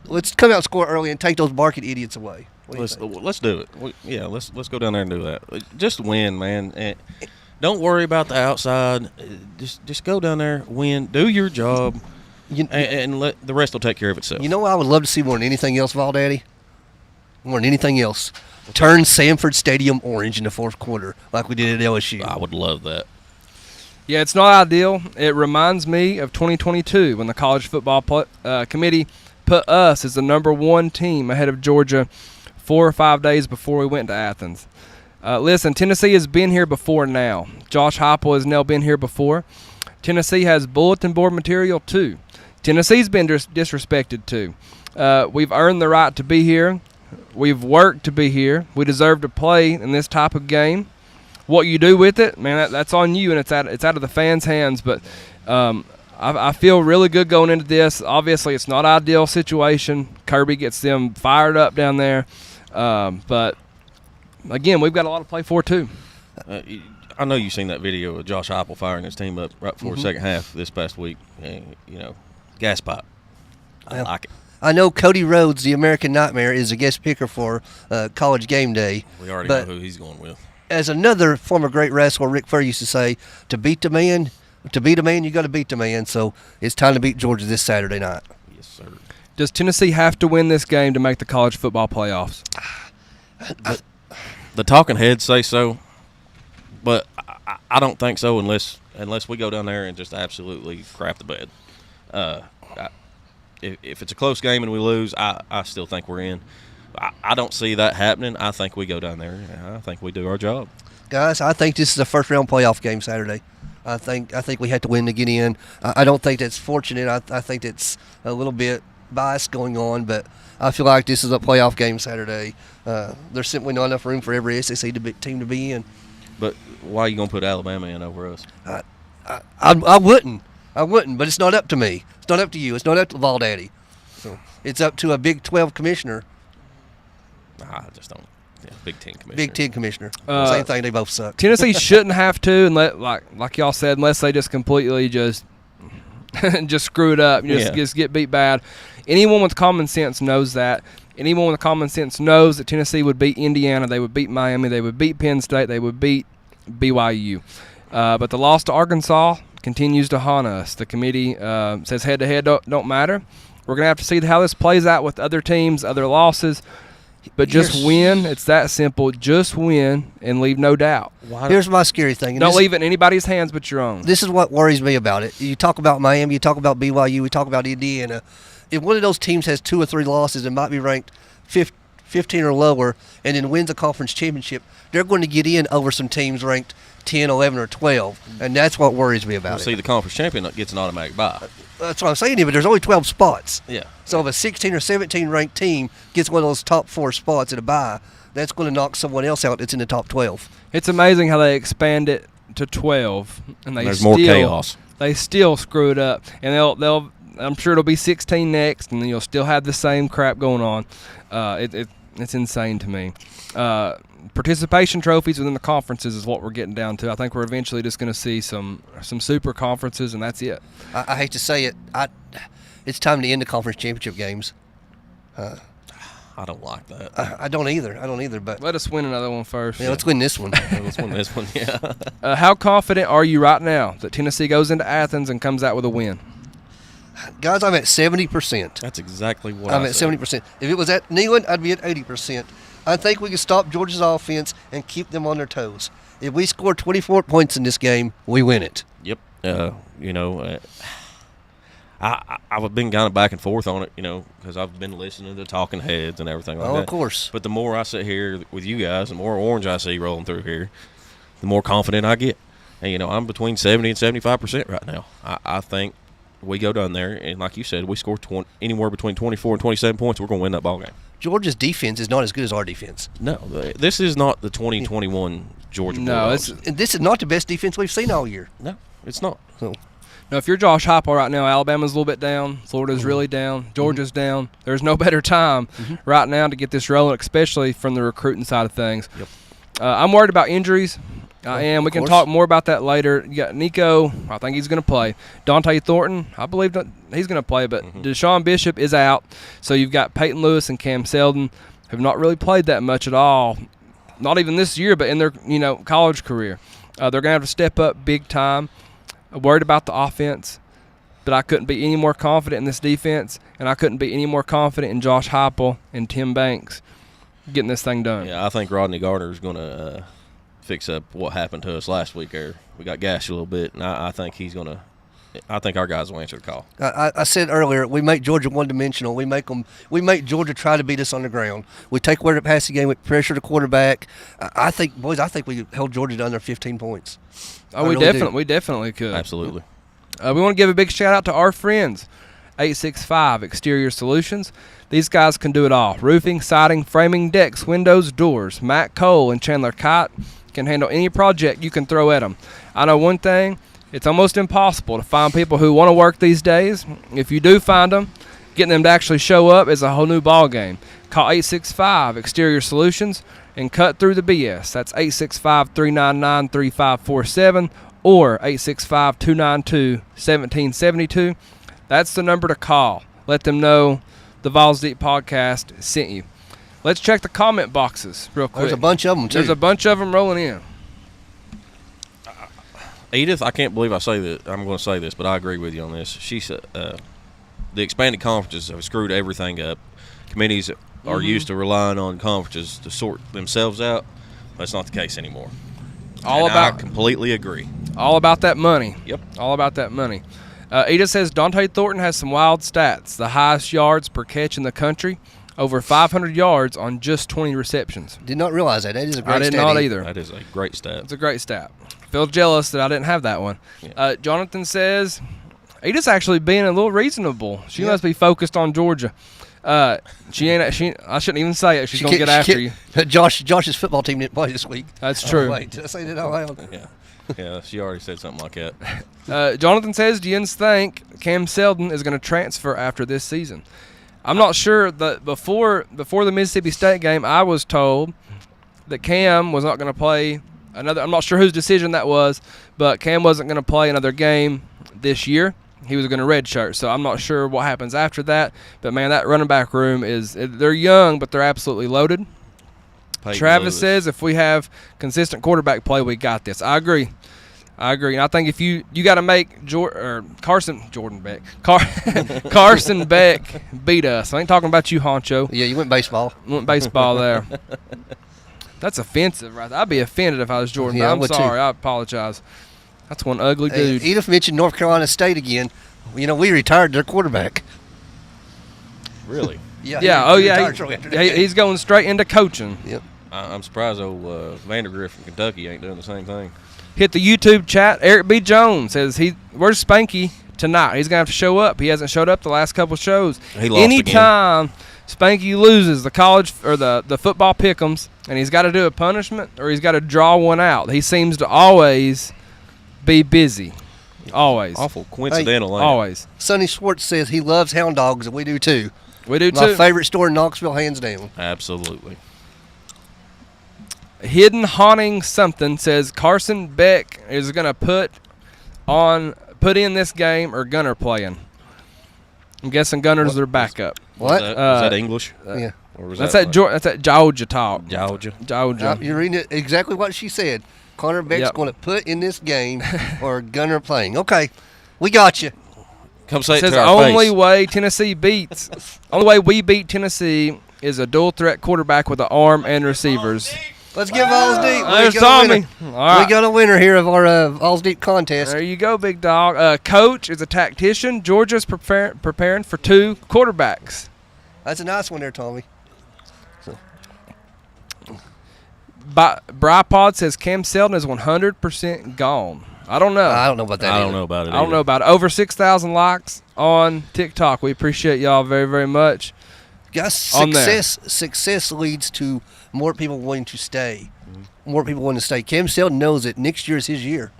Let's come out and score early and take those barking idiots away. Let's do it. Let's go down there and do that. Just win, man. And don't worry about the outside. Just go down there, win, do your job, and let the rest will take care of itself. I would love to see more than anything else, Val Daddy. More than anything else. Turn Sanford Stadium orange in the fourth quarter like we did at LSU. I would love that. Yeah, it's not ideal. It reminds me of 2022 when the College Football Committee put us as the number 1 team ahead of Georgia 4 or 5 days before we went to Athens. Listen, Tennessee has been here before now. Josh Heupel has now been here before. Tennessee has bulletin board material too. Tennessee's been disrespected too. We've earned the right to be here. We've worked to be here. We deserve to play in this type of game. What you do with it, man, that's on you, and it's out of the fans' hands. But I feel really good going into this. Obviously, it's not an ideal situation. Kirby gets them fired up down there. But, again, we've got a lot to play for, too. I know you've seen that video of Josh Heupel firing his team up right before the second half this past week. Gas pipe. I like it. I know Cody Rhodes, the American Nightmare, is a guest picker for College Game Day. We already know who he's going with. As another former great wrestler, Ric Flair used to say, to beat a man, you got to beat the man. So it's time to beat Georgia this Saturday night. Yes, sir. Does Tennessee have to win this game to make the college football playoffs? The talking heads say so, but I don't think so unless we go down there and just absolutely crap the bed. If it's a close game and we lose, I still think we're in. I don't see that happening. I think we go down there and I think we do our job. Guys, I think this is a first-round playoff game Saturday. I think we have to win to get in. I don't think that's fortunate. I think it's a little bit bias going on, but I feel like this is a playoff game Saturday. There's simply not enough room for every SEC team to be in. But why are you going to put Alabama in over us? I wouldn't, but it's not up to me. It's not up to you. It's not up to Val Daddy. So it's up to a Big 12 commissioner. I just don't. Yeah, Big 10 commissioner. Big 10 commissioner. Same thing. They both suck. Tennessee shouldn't have to, and like y'all said, unless they just completely just screw it up, just get beat bad. Anyone with common sense knows that. Anyone with common sense knows that Tennessee would beat Indiana, they would beat Miami, they would beat Penn State, they would beat BYU. But the loss to Arkansas continues to haunt us. The committee says head-to-head don't matter. We're going to have to see how this plays out with other teams, other losses. But just win. It's that simple. Just win and leave no doubt. Here's my scary thing. And Don't leave it in anybody's hands but your own. This is what worries me about it. You talk about Miami, you talk about BYU, we talk about Indiana. If one of those teams has 2 or 3 losses and might be ranked 15 or lower and then wins a conference championship, they're going to get in over some teams ranked 10, 11, or 12. And that's what worries me about it. See, the conference champion gets an automatic bye. That's what I'm saying, but there's only 12 spots. Yeah. So if a 16 or 17 ranked team gets one of those top 4 spots at a bye, that's going to knock someone else out that's in the top 12. It's amazing how they expand it to 12, and There's more chaos. They still screw it up, and they'll. I'm sure it'll be 16 next, and then you'll still have the same crap going on. It's insane to me. Participation trophies within the conferences is what we're getting down to. I think we're eventually just going to see some super conferences, and that's it. I hate to say it, it's time to end the conference championship games. I don't like that. I don't either. But Let us win another one first. yeah, let's win this one. Let's win this one. Yeah. How confident are you right now that Tennessee goes into Athens and comes out with a win? Guys, I'm at 70%. That's exactly what I'm I at said. 70%. If it was at Neyland, I'd be at 80%. I think we can stop Georgia's offense and keep them on their toes. If we score 24 points in this game, we win it. Yep. I've been kind of back and forth on it, because I've been listening to talking heads and everything like that. Of course. But the more I sit here with you guys, the more orange I see rolling through here, the more confident I get. And, I'm between 70 and 75% right now. I think we go down there, and like you said, we score anywhere between 24 and 27 points, we're going to win that ball game. Georgia's defense is not as good as our defense. No, this is not the 2021 Georgia Bulldogs. And this is not the best defense we've seen all year. No, it's not. So, Now, if you're Josh Heupel right now, Alabama's a little bit down, Florida's really down, Georgia's down. There's no better time right now to get this rolling, especially from the recruiting side of things. Yep. I'm worried about injuries. I am. We can course. talk more about that later. You got Nico. I think he's going to play. Dante Thornton, I believe that he's going to play, but Deshaun Bishop is out. So you've got Peyton Lewis and Cam Seldon, who've not really played that much at all, not even this year, but in their college career. They're going to have to step up big time. I'm worried about the offense, but I couldn't be any more confident in this defense, and I couldn't be any more confident in Josh Heupel and Tim Banks getting this thing done. Yeah, I think Rodney Gardner is going to fix up what happened to us last week. There, we got gashed a little bit, and I think he's going to. I think our guys will answer the call. I said earlier, we make Georgia one-dimensional. We make Georgia try to beat us on the ground. We take away the passing game, we pressure the quarterback. I think we held Georgia to under 15 points. Oh, we definitely could. Absolutely. We want to give a big shout out to our friends, 865 Exterior Solutions. These guys can do it all: roofing, siding, framing, decks, windows, doors. Matt Cole and Chandler Kite can handle any project you can throw at them. I know one thing. It's almost impossible to find people who want to work these days. If you do find them, getting them to actually show up is a whole new ball game. Call 865 Exterior Solutions and cut through the BS. That's 865-399-3547 or 865-292-1772. That's the number to call. Let them know the Vawls Deep Podcast sent you. Let's check the comment boxes real quick. There's a bunch of them, too. There's a bunch of them rolling in. Edith, I can't believe I say that. I'm going to say this, but I agree with you on this. She said the expanded conferences have screwed everything up. Committees are used to relying on conferences to sort themselves out. That's not the case anymore. I completely agree. All about that money. Yep. All about that money. Edith says Dante Thornton has some wild stats. The highest yards per catch in the country. Over 500 yards on just 20 receptions. Did not realize that. That is a great stat. I did not either. That is a great stat. It's a great stat. Feel jealous that I didn't have that one. Yeah. Jonathan says Edith's actually being a little reasonable. She must be focused on Georgia. She ain't. I shouldn't even say it. She's gonna get after you. Josh's football team didn't play this week. That's true. Oh, wait, did I say that out loud? Yeah. Yeah, she already said something like that. Jonathan says, do you think Cam Seldon is going to transfer after this season? I'm not sure. That before the Mississippi State game, I was told that Cam was not going to play another. I'm not sure whose decision that was, but Cam wasn't going to play another game this year. He was going to redshirt, so I'm not sure what happens after that. But, man, that running back room they're young, but they're absolutely loaded. Travis says if we have consistent quarterback play, we got this. I agree. I agree. And I think if you got to make Carson Beck beat us. I ain't talking about you, Honcho. Yeah, you went baseball. Went baseball there. That's offensive, right there. I'd be offended if I was Jordan. Yeah, But I I'm would sorry. too. I apologize. That's one ugly dude. Edith mentioned North Carolina State again. We retired their quarterback. Really? Yeah. He's going straight into coaching. Yep. I'm surprised old Vandergrift from Kentucky ain't doing the same thing. Hit the YouTube chat. Eric B. Jones says where's Spanky tonight? He's gonna have to show up. He hasn't showed up the last couple shows. He lost Anytime Spanky loses the college or the football pick'ems, and he's got to do a punishment or he's got to draw one out, he seems to always be busy. Always. Awful coincidental. ain't it? Always. Sonny Schwartz says he loves hound dogs, and we do too. We do My too. favorite store in Knoxville, hands down. Absolutely. Hidden Haunting something says Carson Beck is gonna put in this game or Gunner playing. I'm guessing Gunner's their backup. What? Was that English? Yeah. Or was That's that that Georgia talk. Georgia? Georgia. You're reading it exactly what she said. Connor Beck's Yep. going to put in this game or Gunner playing. Okay, we got you. Come say it Says to our only face. way we beat Tennessee is a dual threat quarterback with an arm and receivers. Let's get Vawls Deep. There's We got a Tommy. winner. All right. We got a winner here of our Vawls Deep contest. There you go, big dog. Coach is a tactician. Georgia's preparing for 2 quarterbacks. That's a nice one there, Tommy. Brypod says Cam Selden is 100% gone. I don't know. I don't know about that. I don't either. know about it. I don't know about it. Over 6,000 likes on TikTok. We appreciate y'all very, very much. Guys, On there. success leads to more people wanting to stay. More people wanting to stay. Cam Selden knows that next year is his year.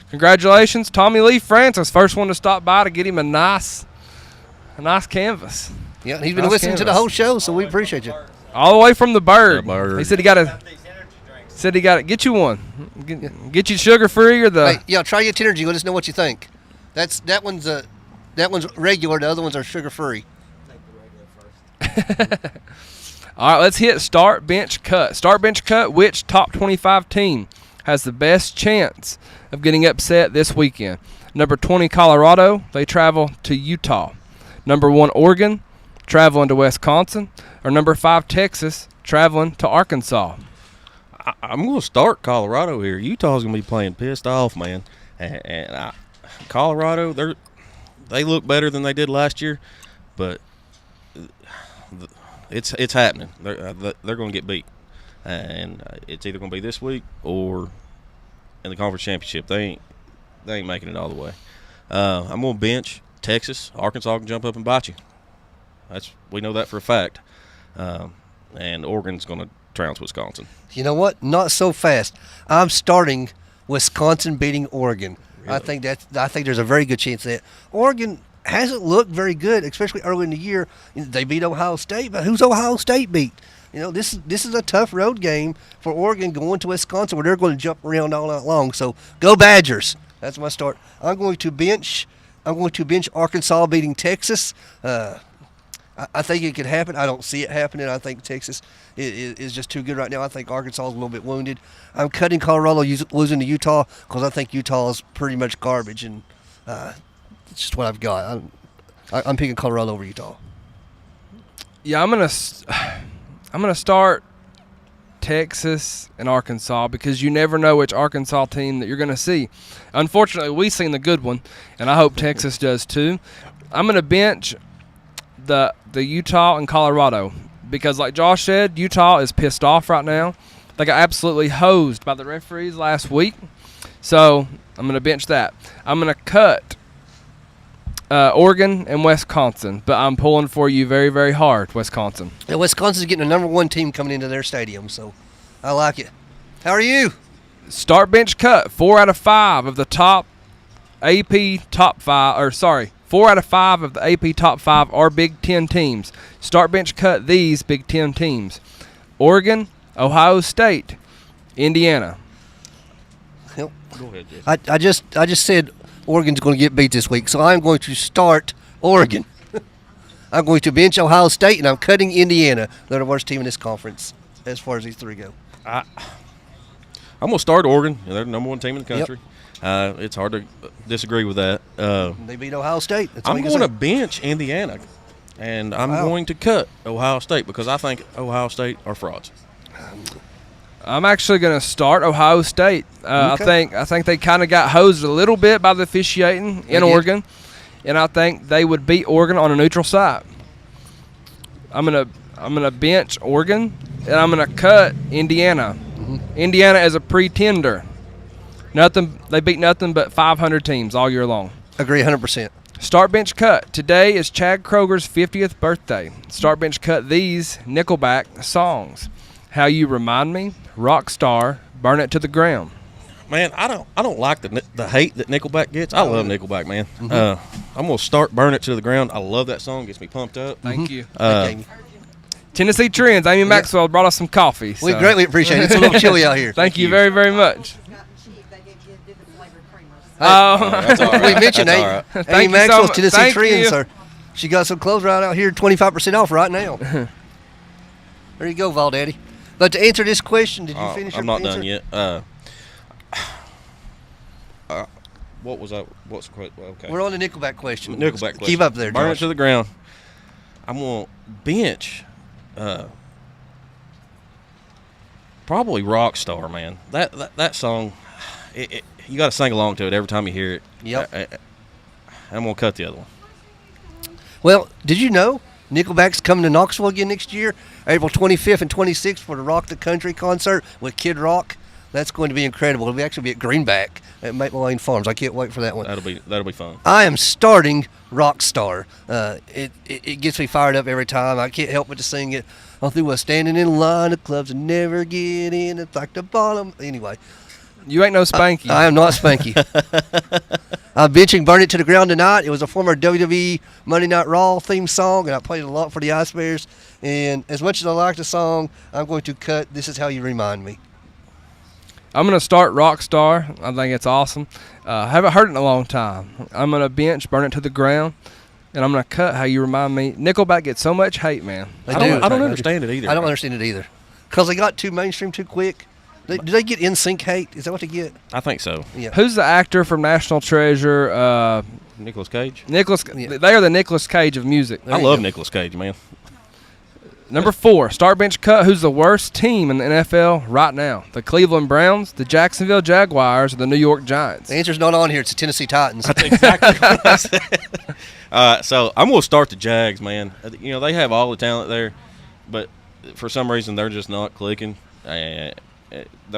Congratulations, Tommy Lee Francis, first one to stop by to get him a nice canvas. Yeah, he's been Nice listening to the canvas. whole show, so we appreciate you. All the way from the Bird. The Bird. He said he got to get you one. Get you sugar free or the. Hey, yeah, try your energy. Let us know what you think. That one's regular. The other ones are sugar free. All right, let's hit start bench cut. Start bench cut. Which top 25 team has the best chance of getting upset this weekend? Number 20 Colorado. They travel to Utah. Number 1 Oregon, traveling to Wisconsin. Or number 5 Texas, traveling to Arkansas. I'm going to start Colorado here. Utah's going to be playing pissed off, man. And Colorado, they look better than they did last year, but it's happening. They're going to get beat, and it's either going to be this week or in the conference championship. They ain't making it all the way. I'm going to bench Texas. Arkansas can jump up and bite you. We know that for a fact. And Oregon's going to trounce Wisconsin. You know what? Not so fast. I'm starting Wisconsin beating Oregon. Really? I think there's a very good chance of that. Oregon hasn't looked very good, especially early in the year. They beat Ohio State, but who's Ohio State beat? This is a tough road game for Oregon going to Wisconsin where they're going to jump around all night long. So go Badgers. That's my start. I'm going to bench Arkansas beating Texas. I think it could happen. I don't see it happening. I think Texas is just too good right now. I think Arkansas is a little bit wounded. I'm cutting Colorado losing to Utah because I think Utah is pretty much garbage, and it's just what I've got. I'm picking Colorado over Utah. Yeah, I'm gonna start Texas and Arkansas because you never know which Arkansas team that you're gonna see. Unfortunately, we've seen the good one, and I hope Texas does too. I'm gonna bench the Utah and Colorado because, like Josh said, Utah is pissed off right now. They got absolutely hosed by the referees last week, so I'm gonna bench that. I'm gonna cut Oregon and Wisconsin, but I'm pulling for you very, very hard, Wisconsin. Yeah, Wisconsin's getting a number 1 team coming into their stadium, so I like it. How are you? Start bench cut. 4 out of 5 of the top AP top 5, 4 out of 5 of the AP top 5 are Big Ten teams. Start bench cut these Big Ten teams: Oregon, Ohio State, Indiana. Go ahead, Jesse. I just said Oregon's going to get beat this week, so I'm going to start Oregon. I'm going to bench Ohio State, and I'm cutting Indiana. They're the worst team in this conference as far as these 3 go. I'm going to start Oregon. They're the number 1 team in the country. It's hard to disagree with that. They beat Ohio State. That's all I'm you can going to say. bench Indiana, and I'm Wow. going to cut Ohio State because I think Ohio State are frauds. I'm actually going to start Ohio State. Okay. I think they kind of got hosed a little bit by the officiating They in did. Oregon, and I think they would beat Oregon on a neutral site. I'm gonna bench Oregon, and I'm gonna cut Indiana. Indiana is a pretender. They beat nothing but 500 teams all year long. Agree 100%. Start bench cut. Today is Chad Kroger's 50th birthday. Start bench cut these Nickelback songs. How You Remind Me, Rockstar, Burn It to the Ground. Man, I don't like the hate that Nickelback gets. I love Nickelback, man. I'm gonna start Burn It to the Ground. I love that song. Gets me pumped up. Thank you. Okay. Tennessee Trends, Amy Maxwell brought us some coffee. We so- greatly appreciate it. It's a little chilly out here. Thank you very, very much. That's all right. We mentioned That's Amy, all right. Thank Amy you so Maxwell's much. Tennessee Thank Trends. you. Sir. She got some clothes right out here, 25% off right now. There you go, Val Daddy. But to answer this question, did you finish I'm your not answer? done yet. What was that? What's the question? Okay. We're on the Nickelback question. Nickelback question. Keep up there, Burn It Josh. to the Ground. I'm gonna bench. Probably Rockstar, man. That song, you got to sing along to it every time you hear it. Yep. I'm gonna cut the other one. Well, did you know Nickelback's coming to Knoxville again next year, April 25th and 26th for the Rock the Country concert with Kid Rock? That's going to be incredible. It'll actually be at Greenback at Maple Lane Farms. I can't wait for that one. That'll be fun. I am starting Rockstar. It gets me fired up every time. I can't help but to sing it. All through a standing in line of clubs and never get in. It's like the bottom. Anyway, You ain't no Spanky. I am not Spanky. I'm benching Burn It to the Ground tonight. It was a former WWE Monday Night Raw theme song, and I played it a lot for the Ice Bears. And as much as I like the song, I'm going to cut This Is How You Remind Me. I'm going to start Rockstar. I think it's awesome. Haven't heard it in a long time. I'm going to bench Burn It to the Ground, and I'm going to cut How You Remind Me. Nickelback gets so much hate, man. They I do. don't understand it either. I don't understand it either. Because they got too mainstream too quick. Do they get NSYNC hate? Is that what they get? I think so. Yeah. Who's the actor from National Treasure? Nicolas Cage. Nicholas. Yeah. They are the Nicolas Cage of music. There I you love go. Nicolas Cage, man. Number 4, start bench cut. Who's the worst team in the NFL right now? The Cleveland Browns, the Jacksonville Jaguars, or the New York Giants? The answer's not on here. It's the Tennessee Titans. That's exactly what I said. So I'm going to start the Jags, man. You know, they have all the talent there, but for some reason they're just not clicking. They're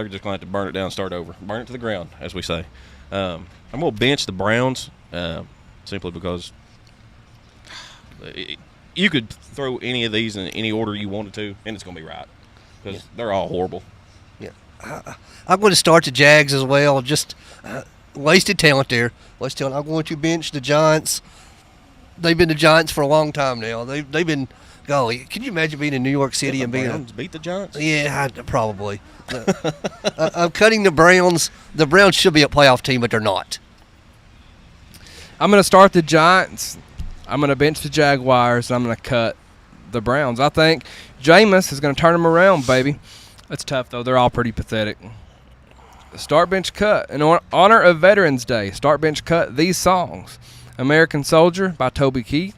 just going to have to burn it down and start over. Burn it to the ground, as we say. I'm going to bench the Browns simply because you could throw any of these in any order you wanted to, and it's going to be right because they're all horrible. Yeah. I'm going to start the Jags as well. Just wasted talent there. Wasted talent. I'm going to bench the Giants. They've been the Giants for a long time now. They've been, golly, can you imagine being in New York City and being Browns beat the Giants. Yeah, probably. I'm cutting the Browns. The Browns should be a playoff team, but they're not. I'm going to start the Giants. I'm going to bench the Jaguars, and I'm going to cut the Browns. I think Jameis is going to turn them around, baby. That's tough, though. They're all pretty pathetic. Start bench cut. In honor of Veterans Day, start bench cut these songs. American Soldier by Toby Keith,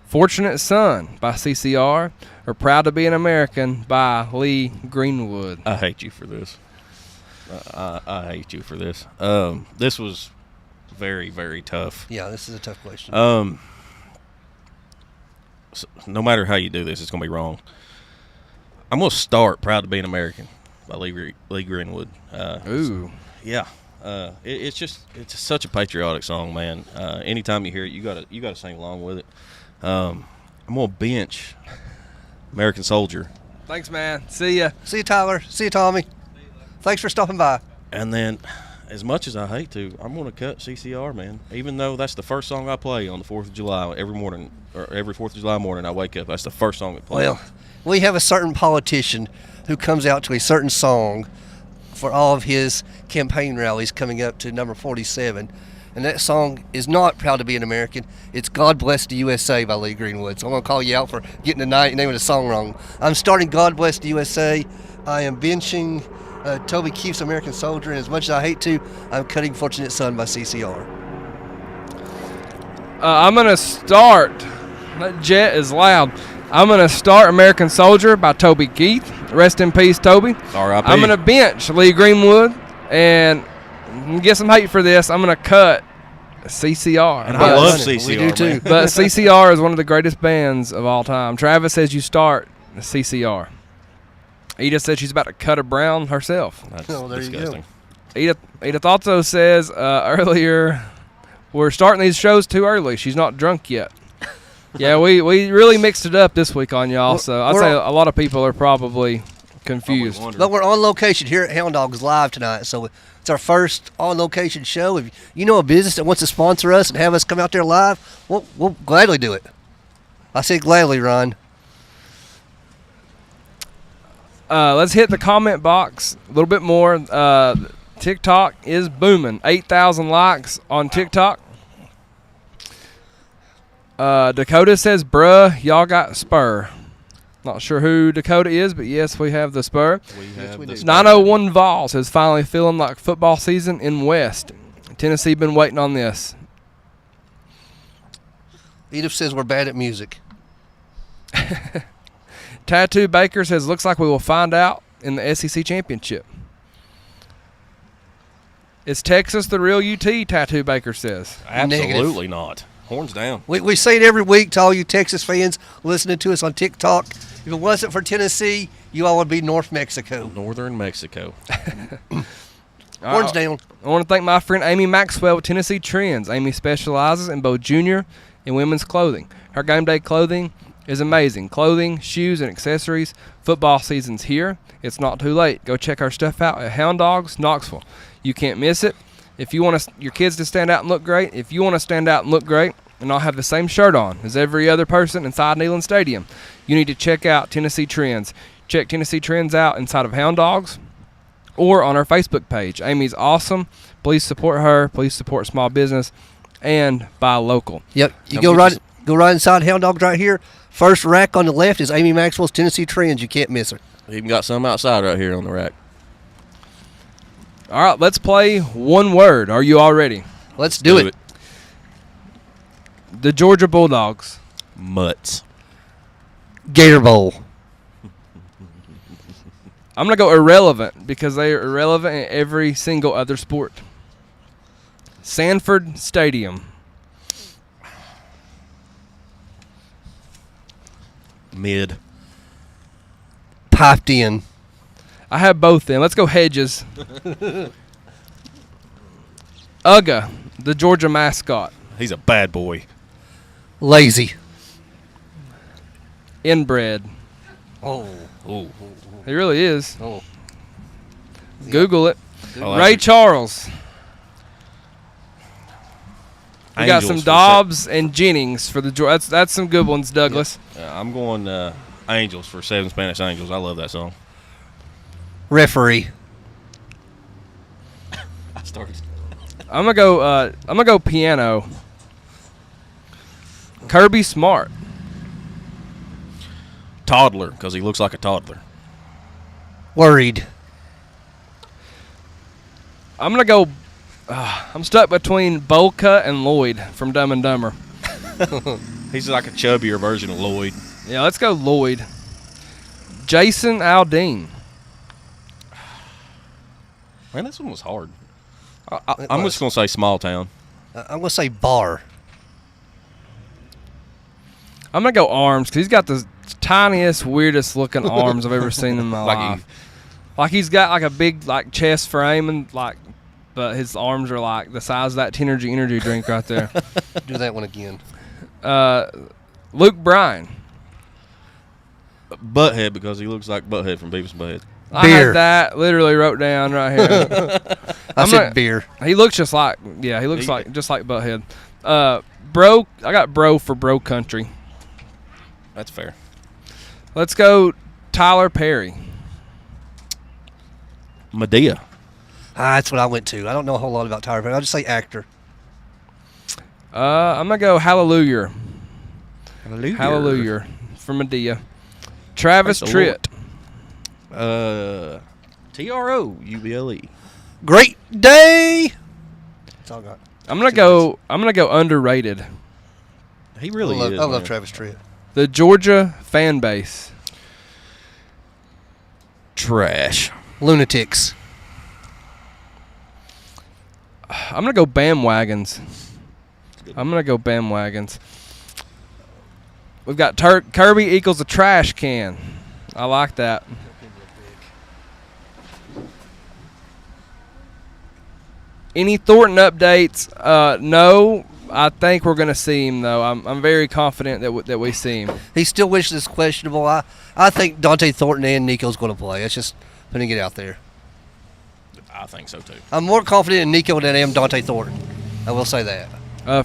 Fortunate Son by CCR, or Proud to be an American by Lee Greenwood. I hate you for this. I hate you for this. This was very, very tough. Yeah, this is a tough question. So no matter how you do this, it's going to be wrong. I'm going to start "Proud to Be an American" by Lee Greenwood. Ooh. Yeah, it's such a patriotic song, man. Anytime you hear it, you gotta sing along with it. I'm going to bench "American Soldier," Thanks, man. See ya. See you, Tyler. See you, Tommy. Thanks for stopping by. and then, as much as I hate to, I'm going to cut CCR, man. Even though that's the first song I play on the 4th of July every morning, or every 4th of July morning I wake up. That's the first song it plays. Well, we have a certain politician who comes out to a certain song for all of his campaign rallies coming up to number 47. And that song is not Proud to be an American. It's God Bless the USA by Lee Greenwood. So I'm going to call you out for getting the name of the song wrong. I'm starting God Bless the USA. I am benching Toby Keefe's American Soldier, and as much as I hate to, I'm cutting Fortunate Son by CCR. I'm going to start. That jet is loud. I'm going to start American Soldier by Toby Keith. Rest in peace, Toby. R.I.P. I'm going to bench Lee Greenwood, and get some hate for this. I'm going to cut CCR. And But- I love We CCR, do too. man. But CCR is one of the greatest bands of all time. Travis says you start CCR. Edith said she's about to cut a brown herself. That's Oh, there you go. disgusting. Edith also says earlier, we're starting these shows too early. She's not drunk yet. Yeah, we really mixed it up this week on y'all, so I'd we're say on- a lot of people are probably confused. Wondering. But we're on location here at Hound Dogs Live tonight, so it's our first on-location show. If you know a business that wants to sponsor us and have us come out there live, we'll gladly do it. I said gladly, Ron. Let's hit the comment box a little bit more. TikTok is booming. 8,000 likes on TikTok. Dakota says, bruh, y'all got Spur. Not sure who Dakota is, but yes, we have the Spur. We Yes, have we the do. 901 Vawls is finally feeling like football season in West. Tennessee been waiting on this. Edith says we're bad at music. Tattoo Baker says, looks like we will find out in the SEC championship. Is Texas the real UT? Tattoo Baker says. Absolutely not. Horns down. We say it every week to all you Texas fans listening to us on TikTok. If it wasn't for Tennessee, you all would be North Mexico. Northern Mexico. Horns down. I want to thank my friend Amy Maxwell with Tennessee Trends. Amy specializes in both junior and women's clothing. Her game day clothing is amazing. Clothing, shoes, and accessories. Football season's here. It's not too late. Go check our stuff out at Hound Dogs, Knoxville. You can't miss it. If you want your kids to stand out and look great, if you want to stand out and look great and not have the same shirt on as every other person inside Neyland Stadium, you need to check out Tennessee Trends. Check Tennessee Trends out inside of Hound Dogs or on our Facebook page. Amy's awesome. Please support her. Please support small business and buy local. Yep. You Don't go forget right go right inside Hound Dogs right here. First rack on the left is Amy Maxwell's Tennessee Trends. You can't miss her. Even got some outside right here on the rack. All right, let's play one word. Are you all ready? Let's do it. The Georgia Bulldogs. Mutts. Gator Bowl. I'm going to go irrelevant because they are irrelevant in every single other sport. Sanford Stadium. Mid. Piped in. I have both in. Let's go Hedges. Uga, the Georgia mascot. He's a bad boy. Lazy. Inbred. Oh. Ooh. He really is. Oh. Google it. Oh, Ray that's- Charles. We got Angels some for Dobbs and Jennings for the Georgia. That's some good ones, Douglas. I'm going Angels for 7 Spanish Angels. I love that song. Referee. I started. I'm gonna go piano. Kirby Smart. Toddler, because he looks like a toddler. Worried. I'm gonna go. I'm stuck between Bowl Cut and Lloyd from Dumb and Dumber. He's like a chubbier version of Lloyd. Yeah, let's go Lloyd. Jason Aldean. Man, this one was hard. It I'm was. just going to say small town. I'm going to say bar. I'm gonna go Arms because he's got the tiniest, weirdest looking arms I've ever seen in my Like life. Like he's got like a big like chest frame and like, but his arms are like the size of that energy drink right there. Do that one again. Luke Bryan. Butthead, because he looks like Butthead from Beavis and Butthead. I Beer. had that literally wrote down right here. I I'm said not- beer. He looks just like he looks He- like just like Butthead. Bro, I got bro for bro country. That's fair. Let's go Tyler Perry. Medea. That's what I went to. I don't know a whole lot about Tyler Perry. I'll just say actor. I'm gonna go Hallelujah. Hallelujah from Medea. Travis Praise the Tritt. TROUBLE. Great day. That's all I got. I'm gonna go underrated. He really I is. love man. Travis Tritt. The Georgia fan base. Trash. Lunatics. I'm gonna go bandwagons. We've got Kirby equals a trash can. I like that. Any Thornton updates? No. I think we're going to see him, though. I'm very confident that we see him. He still wishes it's questionable. I think Dante Thornton and Nico's going to play. It's just putting it out there. I think so too. I'm more confident in Nico than I am Dante Thornton. I will say that.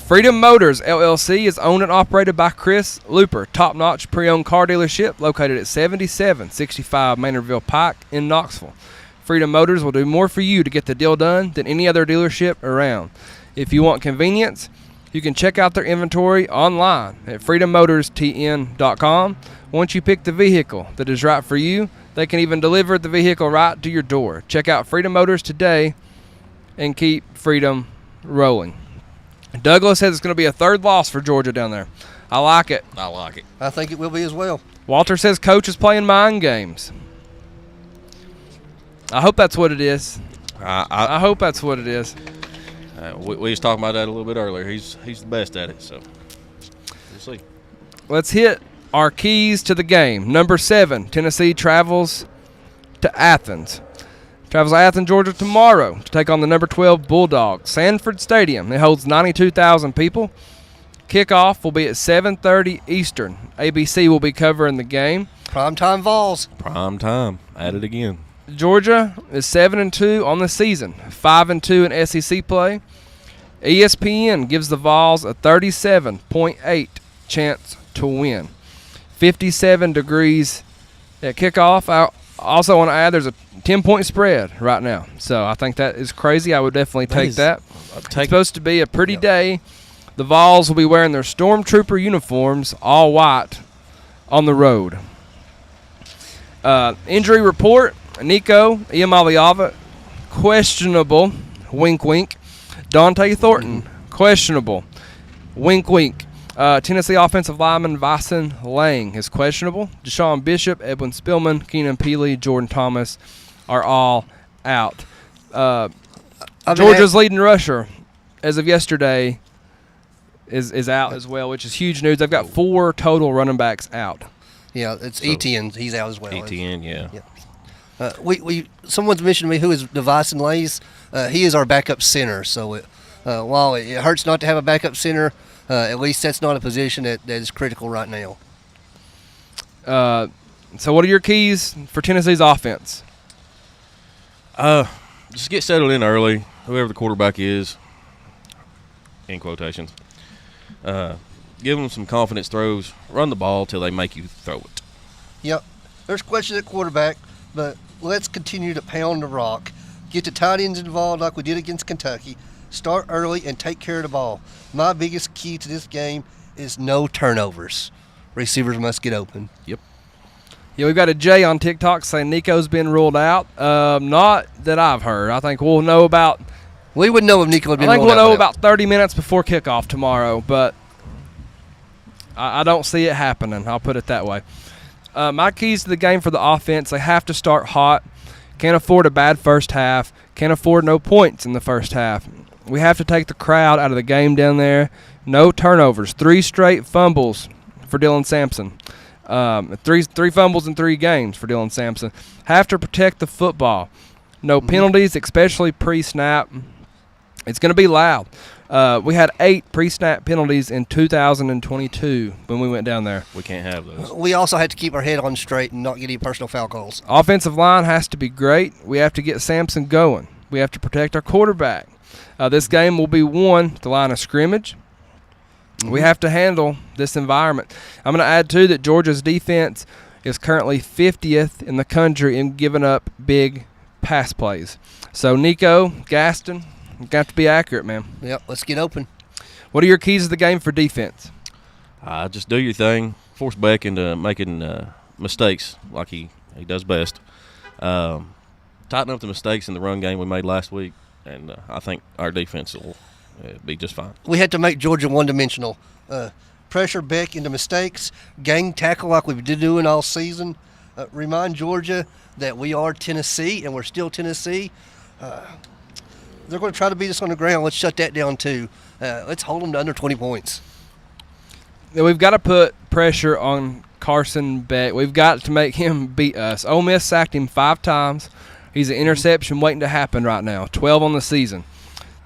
Freedom Motors LLC is owned and operated by Chris Looper, top-notch pre-owned car dealership located at 7765 Maynardville Pike in Knoxville. Freedom Motors will do more for you to get the deal done than any other dealership around. If you want convenience, you can check out their inventory online at freedommotors.tn.com. Once you pick the vehicle that is right for you, they can even deliver the vehicle right to your door. Check out Freedom Motors today and keep freedom rolling. Douglas says it's going to be a third loss for Georgia down there. I like it. I like it. I think it will be as well. Walter says coach is playing mind games. I hope that's what it is. I hope that's what it is. We was talking about that a little bit earlier. He's the best at it, so we'll see. Let's hit our keys to the game. Number 7, Tennessee travels to Athens. Travels to Athens, Georgia tomorrow to take on the number 12 Bulldogs. Sanford Stadium. It holds 92,000 people. Kickoff will be at 7:30 Eastern. ABC will be covering the game. Primetime Vawls. Prime time. At it again. Georgia is 7-2 on the season, 5-2 in SEC play. ESPN gives the Vawls a 37.8 chance to win. 57 degrees at kickoff. I also want to add there's a 10-point spread right now. So I think that is crazy. I would definitely take that. It's supposed to be a pretty day. The Vawls will be wearing their Stormtrooper uniforms, all white, on the road. Injury report. Nico Iamaleava, questionable, wink wink. Dante Thornton, questionable, wink wink. Tennessee offensive lineman Vyson Lang is questionable. Deshaun Bishop, Edwin Spillman, Keenan Peely, Jordan Thomas are all out. Georgia's leading rusher, as of yesterday, is out as well, which is huge news. They've got 4 total running backs out. Yeah, it's Etienne. He's out as well. Etienne, yeah. Someone's mentioned to me who is Devison Lays. He is our backup center. So while it hurts not to have a backup center, at least that's not a position that is critical right now. So what are your keys for Tennessee's offense? Just get settled in early, whoever the quarterback is, in quotations. Give them some confidence throws. Run the ball till they make you throw it. Yep. There's questions at quarterback, but let's continue to pound the rock. Get the tight ends involved like we did against Kentucky. Start early and take care of the ball. My biggest key to this game is no turnovers. Receivers must get open. Yep. Yeah, we've got a Jay on TikTok saying Nico's been ruled out. Not that I've heard. I think we'll know about. We would know if Nico had been I think ruled we'll out know by now. about 30 minutes before kickoff tomorrow, but I don't see it happening. I'll put it that way. My keys to the game for the offense: they have to start hot. Can't afford a bad first half. Can't afford no points in the first half. We have to take the crowd out of the game down there. No turnovers. 3 straight fumbles for Dylan Sampson. Three fumbles in 3 games for Dylan Sampson. Have to protect the football. No penalties, especially pre-snap. It's going to be loud. We had 8 pre-snap penalties in 2022 when we went down there. We can't have those. We also had to keep our head on straight and not get any personal foul calls. Offensive line has to be great. We have to get Sampson going. We have to protect our quarterback. This game will be won at the line of scrimmage. We have to handle this environment. I'm going to add, too, that Georgia's defense is currently 50th in the country in giving up big pass plays. So, Nico, Gaston, you got to be accurate, man. Yep, let's get open. What are your keys to the game for defense? Just do your thing. Force Beck into making mistakes like he does best. tighten up the mistakes in the run game we made last week, and I think our defense will be just fine. We had to make Georgia one-dimensional. Pressure Beck into mistakes, gang tackle like we've been doing all season. Remind Georgia that we are Tennessee and we're still Tennessee. They're going to try to beat us on the ground. Let's shut that down too. Let's hold them to under 20 points. We've got to put pressure on Carson Beck. We've got to make him beat us. Ole Miss sacked him 5 times. He's an interception waiting to happen right now, 12 on the season.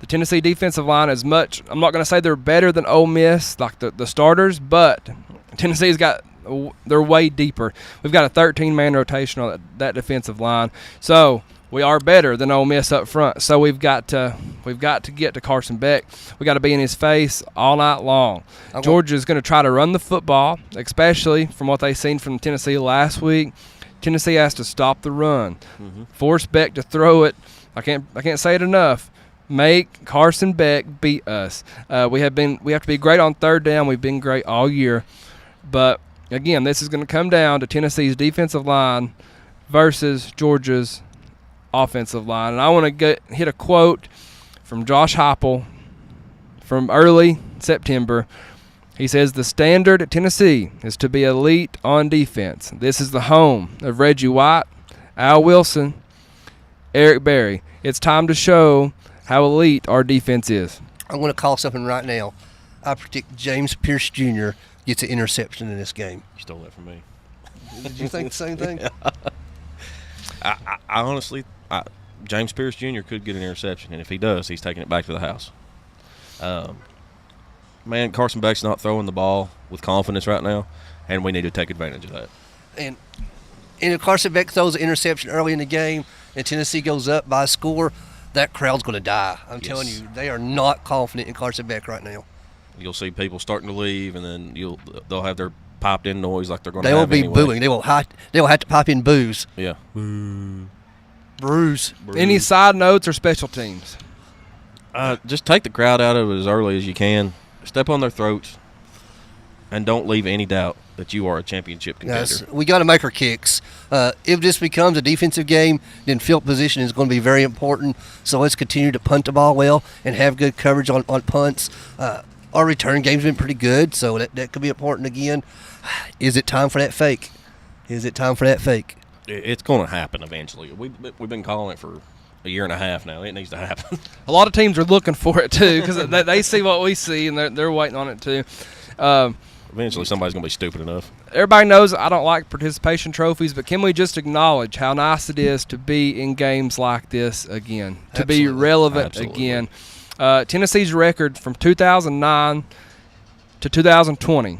The Tennessee defensive line is much – I'm not going to say they're better than Ole Miss, like the starters, but Tennessee's got – they're way deeper. We've got a 13-man rotation on that defensive line. So we are better than Ole Miss up front. So we've got to get to Carson Beck. We got to be in his face all night long. Georgia's going to try to run the football, especially from what they've seen from Tennessee last week. Tennessee has to stop the run, force Beck to throw it. I can't say it enough. Make Carson Beck beat us. We have to be great on third down. We've been great all year, but again, this is going to come down to Tennessee's defensive line versus Georgia's offensive line. And I want to hit a quote from Josh Heupel from early September. He says, "The standard at Tennessee is to be elite on defense. This is the home of Reggie White, Al Wilson, Eric Berry. It's time to show how elite our defense is." I'm going to call something right now. I predict James Pierce Jr. gets an interception in this game. You stole that from me. Did you think the same thing? I honestly, James Pierce Jr. could get an interception, and if he does, he's taking it back to the house. Man, Carson Beck's not throwing the ball with confidence right now, and we need to take advantage of that. And if Carson Beck throws an interception early in the game and Tennessee goes up by a score, that crowd's going to die. I'm telling you, they are not confident in Carson Beck right now. You'll see people starting to leave, and then they'll have their piped-in noise like they're going to have have anyway. They will be booing. They will have to pipe in boos. Yeah. Bruise. Any side notes or special teams? Just take the crowd out of it as early as you can. Step on their throats, and don't leave any doubt that you are a championship contender. Yes, we got to make our kicks. If this becomes a defensive game, then field position is going to be very important. So let's continue to punt the ball well and have good coverage on punts. Our return game's been pretty good, so that could be important again. Is it time for that fake? It's going to happen eventually. We've been calling it for a year and a half now. It needs to happen. A lot of teams are looking for it too because they see what we see and they're waiting on it too. Eventually, somebody's going to be stupid enough. Everybody knows I don't like participation trophies, but can we just acknowledge how nice it is to be in games like this again, to be relevant again? Tennessee's record from 2009 to 2020,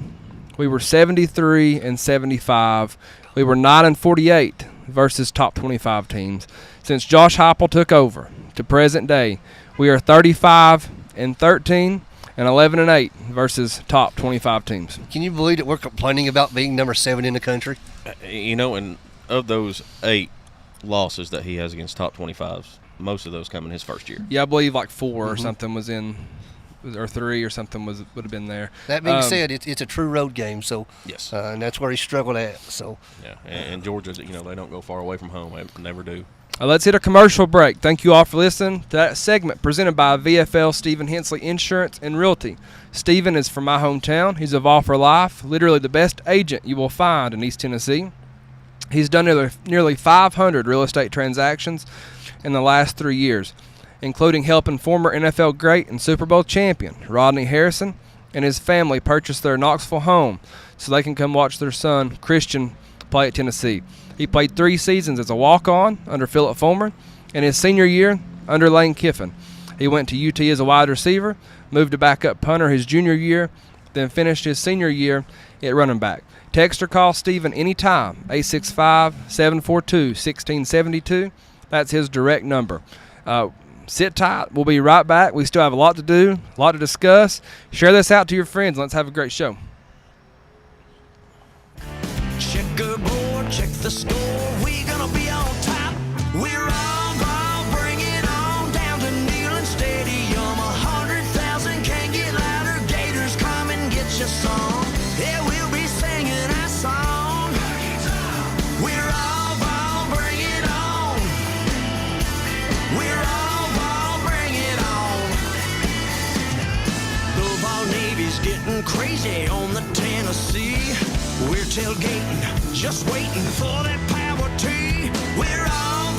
we were 73-75. We were 9-48 versus top 25 teams. Since Josh Heupel took over to present day, we are 35-13 and 11-8 versus top 25 teams. Can you believe that we're complaining about being number 7 in the country? And of those 8 losses that he has against top 25s, most of those come in his first year. Yeah, I believe like 4 or something was in, or 3 or something would have been there. That being said, it's a true road game, so yes, and that's where he struggled at. So yeah, and Georgia, they don't go far away from home. They never do. Let's hit a commercial break. Thank you all for listening to that segment presented by VFL Stephen Hensley Insurance and Realty. Stephen is from my hometown. He's a Vawls for life, literally the best agent you will find in East Tennessee. He's done nearly 500 real estate transactions in the last 3 years, including helping former NFL great and Super Bowl champion Rodney Harrison and his family purchase their Knoxville home so they can come watch their son Christian play at Tennessee. He played 3 seasons as a walk-on under Philip Fulmer, and his senior year under Lane Kiffin. He went to UT as a wide receiver, moved to backup punter his junior year, then finished his senior year at running back. Text or call Stephen anytime, 865-742-1672. That's his direct number. Sit tight. We'll be right back. We still have a lot to do, a lot to discuss. Share this out to your friends. Let's have a great show. Checkerboard, check the score. We gonna be on top. We're all gonna bring it on down to Neyland Stadium. 100,000 can't get louder. Gators, come and get your song. Yeah, we'll be singing our song. We're all gonna bring it on. tailgating, just waiting for that power tee. We're all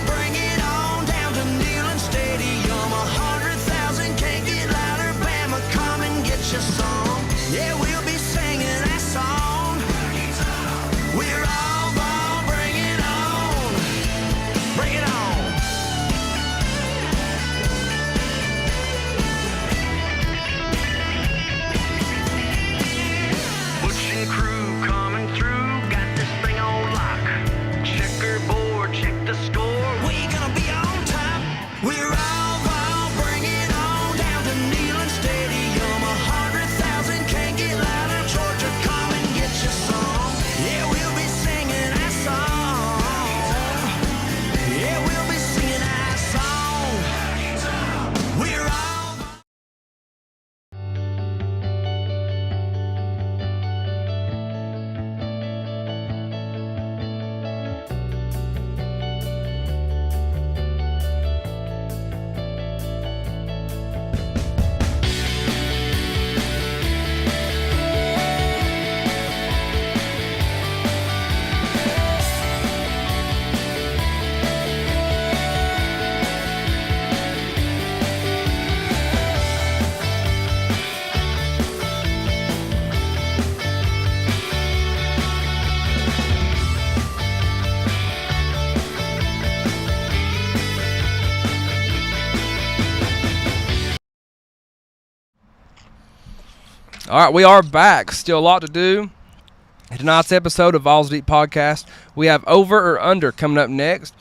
bring it on down to Neyland Stadium. 100,000 can't get louder. Bama, come and get your song. Yeah, we'll be singing that song. We're all bring it on. Bring it on. Butch and crew coming through, got this thing on lock. Checkerboard, check the score. We gonna be on top. We're all bring it on down to Neyland Stadium. 100,000 can't get louder. Georgia, come and get your song. Yeah, we'll be singing that song. Yeah, we'll be singing that song. We're all. All right, we are back. Still a lot to do. In tonight's episode of Vawls Deep Podcast, we have over or under coming up next.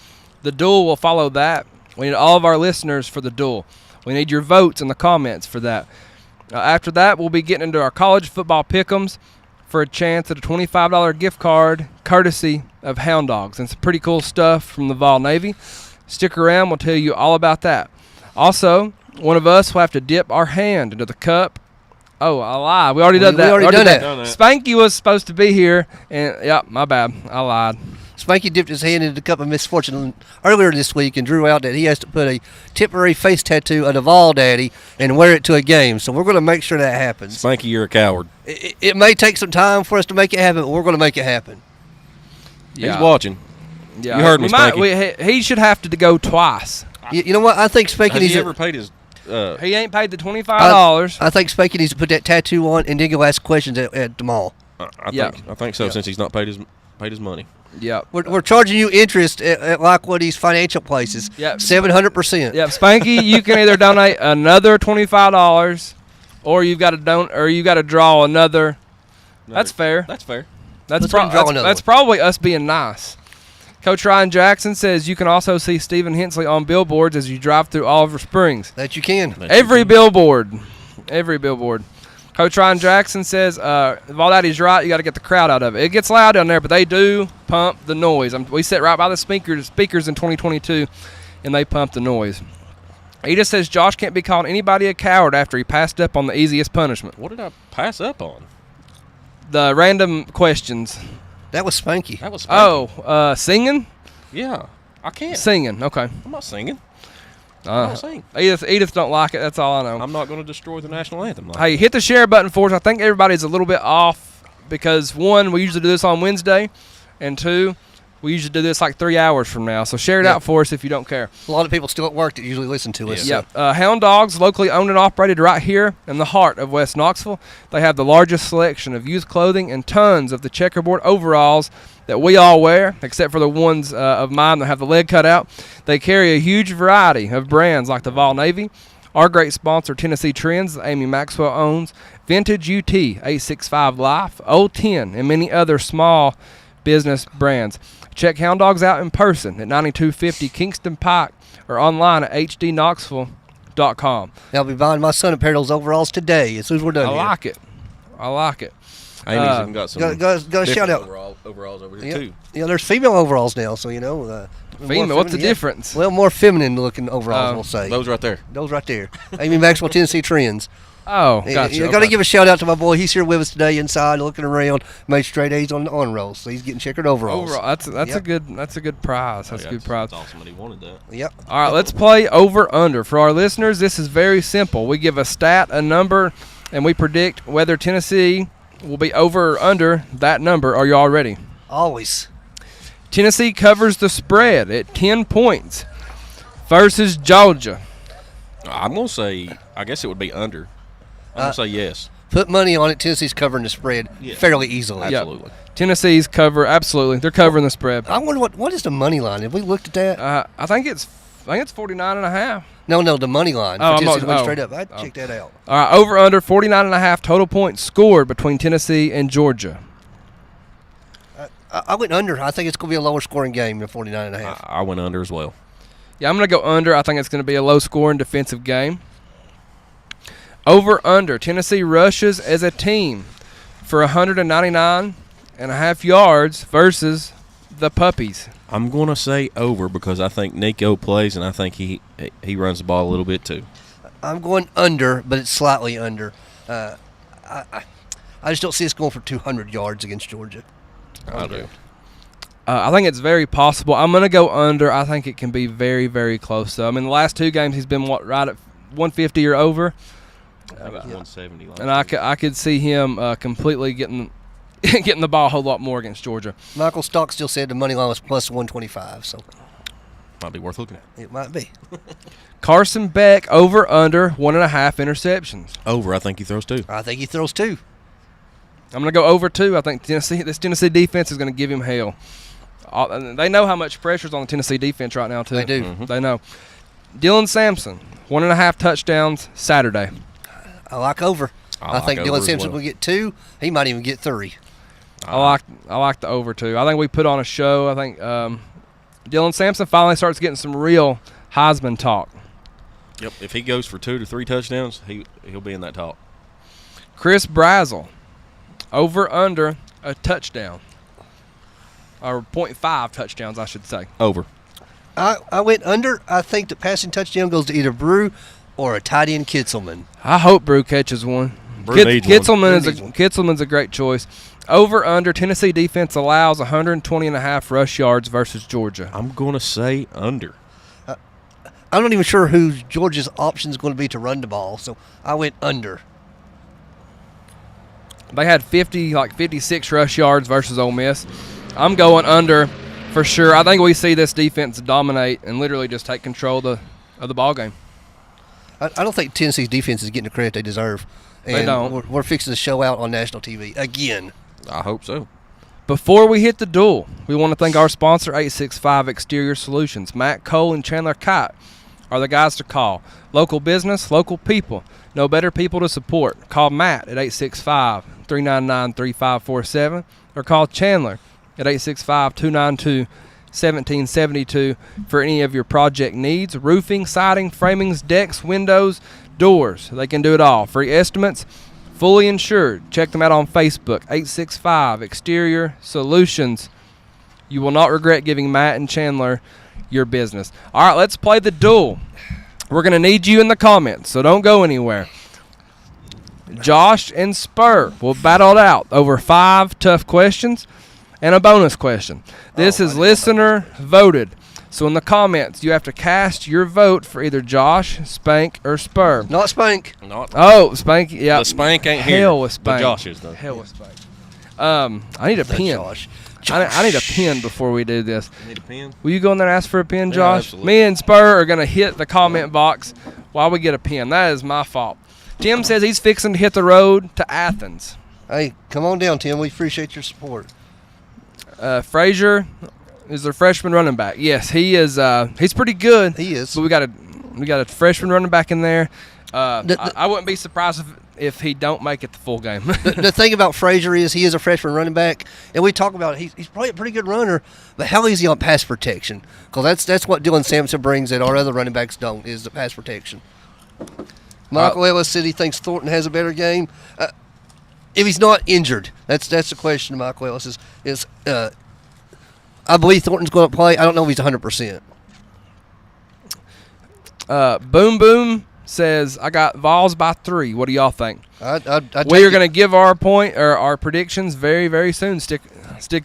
The duel will follow that. We need all of our listeners for the duel. We need your votes in the comments for that. After that, we'll be getting into our college football pick'ems for a chance at a $25 gift card courtesy of Hound Dogs. And some pretty cool stuff from the Vol Navy. Stick around. We'll tell you all about that. Also, one of us will have to dip our hand into the cup. Oh, I lied. We already did that. We already done that. Spanky was supposed to be here, and my bad. I lied. Spanky dipped his hand into the cup of misfortune earlier this week and drew out that he has to put a temporary face tattoo of the Vol Daddy and wear it to a game. So we're going to make sure that happens. Spanky, you're a coward. It may take some time for us to make it happen, but we're going to make it happen. He's watching. Yeah, You heard me, Spanky. He should have to go twice. You know what? I think Spanky Has needs he to. ever paid his... He ain't paid the $25. I think Spanky needs to put that tattoo on and then go ask questions at the mall. I think so, since he's not paid his money. Yep. We're charging you interest at like what these financial places. Yep. 700%. Yep. Spanky, you can either donate another $25, or you've got to draw another. That's fair. That's fair. Let's draw another That's one. probably us being nice. Coach Ryan Jackson says you can also see Stephen Hensley on billboards as you drive through Oliver Springs. That you can. Every billboard. Coach Ryan Jackson says, Vol Daddy's right, you got to get the crowd out of it. It gets loud down there, but they do pump the noise. We sit right by the speakers in 2022, and they pump the noise. Edith says Josh can't be calling anybody a coward after he passed up on the easiest punishment. What did I pass up on? The random questions. That was Spanky. That was Spanky. Singing? Yeah, I can't. Singing, okay. I'm not singing. I don't sing. Edith don't like it, that's all I know. I'm not going to destroy the national anthem. Hey, hit the share button for us. I think everybody's a little bit off because, one, we usually do this on Wednesday, and two, we usually do this like 3 hours from now. So share it out for us if you don't care. A lot of people still at work that usually listen to us. Yeah. Hound Dogs, locally owned and operated right here in the heart of West Knoxville. They have the largest selection of youth clothing and tons of the checkerboard overalls that we all wear, except for the ones of mine that have the leg cut out. They carry a huge variety of brands like the Vol Navy, our great sponsor Tennessee Trends that Amy Maxwell owns, Vintage UT, 865 Life, Old 10, and many other small business brands. Check Hound Dogs out in person at 9250 Kingston Pike or online at hdknoxville.com. I'll be buying my son a pair of those overalls today as soon as we're done I here. like it. Amy's even got some Go shout out. overalls over here, too. Yeah, there's female overalls now, so you know. Female, what's the difference? Well, more feminine looking overalls, we'll say. Those right there. Those right there. Amy Maxwell, Tennessee Trends. Oh, gotcha. You got to give a shout out to my boy. He's here with us today inside, looking around. Made straight A's on the on rolls, so he's getting checkered overalls. That's a good prize. That's a good prize. That's awesome that he wanted that. Yep. All right, let's play over under. For our listeners, this is very simple. We give a stat, a number, and we predict whether Tennessee will be over or under that number. Are you all ready? Always. Tennessee covers the spread at 10 points versus Georgia. I'm going to say, I guess it would be under. I'm going to say yes. Put money on it. Tennessee's covering the spread fairly easily. Absolutely. Tennessee's cover, absolutely. They're covering the spread. I wonder what is the money line? Have we looked at that? I think it's 49.5. No, the money line. Oh, For Tennessee went oh. straight up. I'd check that out. All right, over under 49.5 total points scored between Tennessee and Georgia. I went under. I think it's going to be a lower scoring game than 49.5. I went under as well. Yeah, I'm going to go under. I think it's going to be a low-scoring defensive game. Over under Tennessee rushes as a team for 199.5 yards versus the Puppies. I'm going to say over because I think Nico plays and I think he runs the ball a little bit too. I'm going under, but it's slightly under. I just don't see us going for 200 yards against Georgia. I do. I think it's very possible. I'm going to go under. I think it can be very, very close. So, I mean, the last two games he's been right at 150 or over. 170. And I could see him completely getting the ball a whole lot more against Georgia. Michael Stock still said the money line was plus 125, so Might be worth looking at. it might be. Carson Beck over under 1.5 interceptions. Over, I think he throws two. I think he throws two. I'm going to go over 2. I think this Tennessee defense is going to give him hell. They know how much pressure's on the Tennessee defense right now, too. They do. Mm-hmm. They know. Dylan Sampson, 1.5 touchdowns Saturday. I like over. I think over Dylan as Sampson well. will get 2. He might even get 3. I like the over 2. I think we put on a show. I think Dylan Sampson finally starts getting some real Heisman talk. Yep. If he goes for 2 to 3 touchdowns, he'll be in that talk. Chris Brazel, over under a touchdown. Or 0.5 touchdowns, I should say. Over. I went under. I think the passing touchdown goes to either Brew or a tight end Kitzelman. I hope Brew catches one. Brew needs one. Kitzelman's a great choice. Over under Tennessee defense allows 120.5 rush yards versus Georgia. I'm going to say under. I'm not even sure who Georgia's option is going to be to run the ball, so I went under. They had 56 rush yards versus Ole Miss. I'm going under for sure. I think we see this defense dominate and literally just take control of the ball game. I don't think Tennessee's defense is getting the credit they deserve. And They don't. We're fixing to show out on national TV again. I hope so. Before we hit the duel, we want to thank our sponsor, 865 Exterior Solutions. Matt Cole and Chandler Kite are the guys to call. Local business, local people. No better people to support. Call Matt at 865-399-3547 or call Chandler at 865-292-1772 for any of your project needs. Roofing, siding, framings, decks, windows, doors. They can do it all. Free estimates, fully insured. Check them out on Facebook, 865 Exterior Solutions. You will not regret giving Matt and Chandler your business. All right, let's play the duel. We're going to need you in the comments, so don't go anywhere. Josh and Spur will battle it out over 5 tough questions and a bonus question. This is listener voted. So in the comments, you have to cast your vote for either Josh, Spank, or Spur. Not Spank. Not Oh, Spank, yeah. the Spank ain't here. Hell with Spank. But Josh is though. Hell with Spank. I need a pen. Josh. I need a pen before we do this. Need a pen? Will you go in there and ask for a pen, Josh? absolutely. Me and Spur are going to hit the comment box while we get a pen. That is my fault. Tim says he's fixing to hit the road to Athens. Hey, come on down, Tim. We appreciate your support. Frazier is their freshman running back. Yes, he is. He's pretty good. He is. But we got a freshman running back in there. I wouldn't be surprised if he don't make it the full game. The thing about Frazier is he is a freshman running back, and we talk about he's probably a pretty good runner, but how is he on pass protection? Because that's what Dylan Sampson brings that our other running backs don't, is the pass protection. Michael Ellis said he thinks Thornton has a better game. If he's not injured, that's the question to Michael Ellis is I believe Thornton's going to play. I don't know if he's 100%. Boom Boom says I got Vawls by 3. What do y'all think? I'd We are going to give our predictions very, very soon. Stick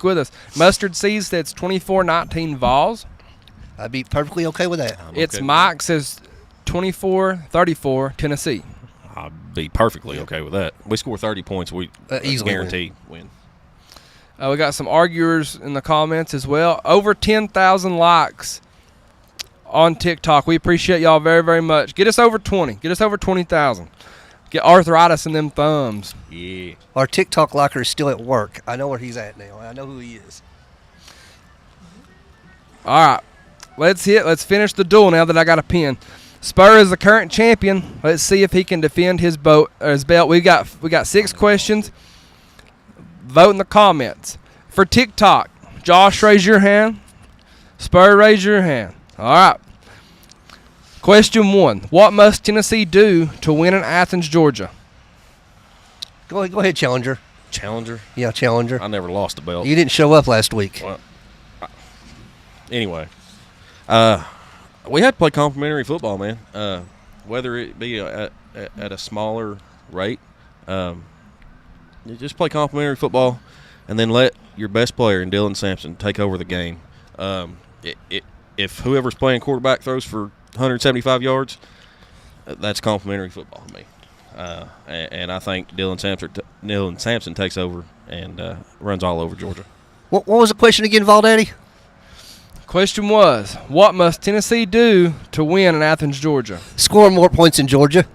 with us. Mustard Seeds says 24-19 Vawls. I'd be perfectly okay with that. It's okay with Mike says 24-34 Tennessee. I'd be perfectly okay with that. We score 30 points, we Easily guaranteed win. We got some arguers in the comments as well. Over 10,000 likes on TikTok. We appreciate y'all very, very much. Get us over 20. Get us over 20,000. Get arthritis in them thumbs. Yeah. Our TikTok liker is still at work. I know where he's at now. I know who he is. All right. Let's finish the duel now that I got a pin. Spur is the current champion. Let's see if he can defend his belt. We got 6 questions. Vote in the comments. For TikTok, Josh, raise your hand. Spur, raise your hand. All right. Question 1. What must Tennessee do to win in Athens, Georgia? Go ahead, Challenger. Challenger? Yeah, Challenger. I never lost a belt. You didn't show up last week. Well, anyway, we had to play complimentary football, man. Whether it be at a smaller rate, you just play complimentary football, and then let your best player in Dylan Sampson take over the game. If whoever's playing quarterback throws for 175 yards, that's complimentary football to me. And I think Dylan Sampson takes over and runs all over Georgia. What was the question again, Valdaddy? Question was, what must Tennessee do to win in Athens, Georgia? Score more points in Georgia.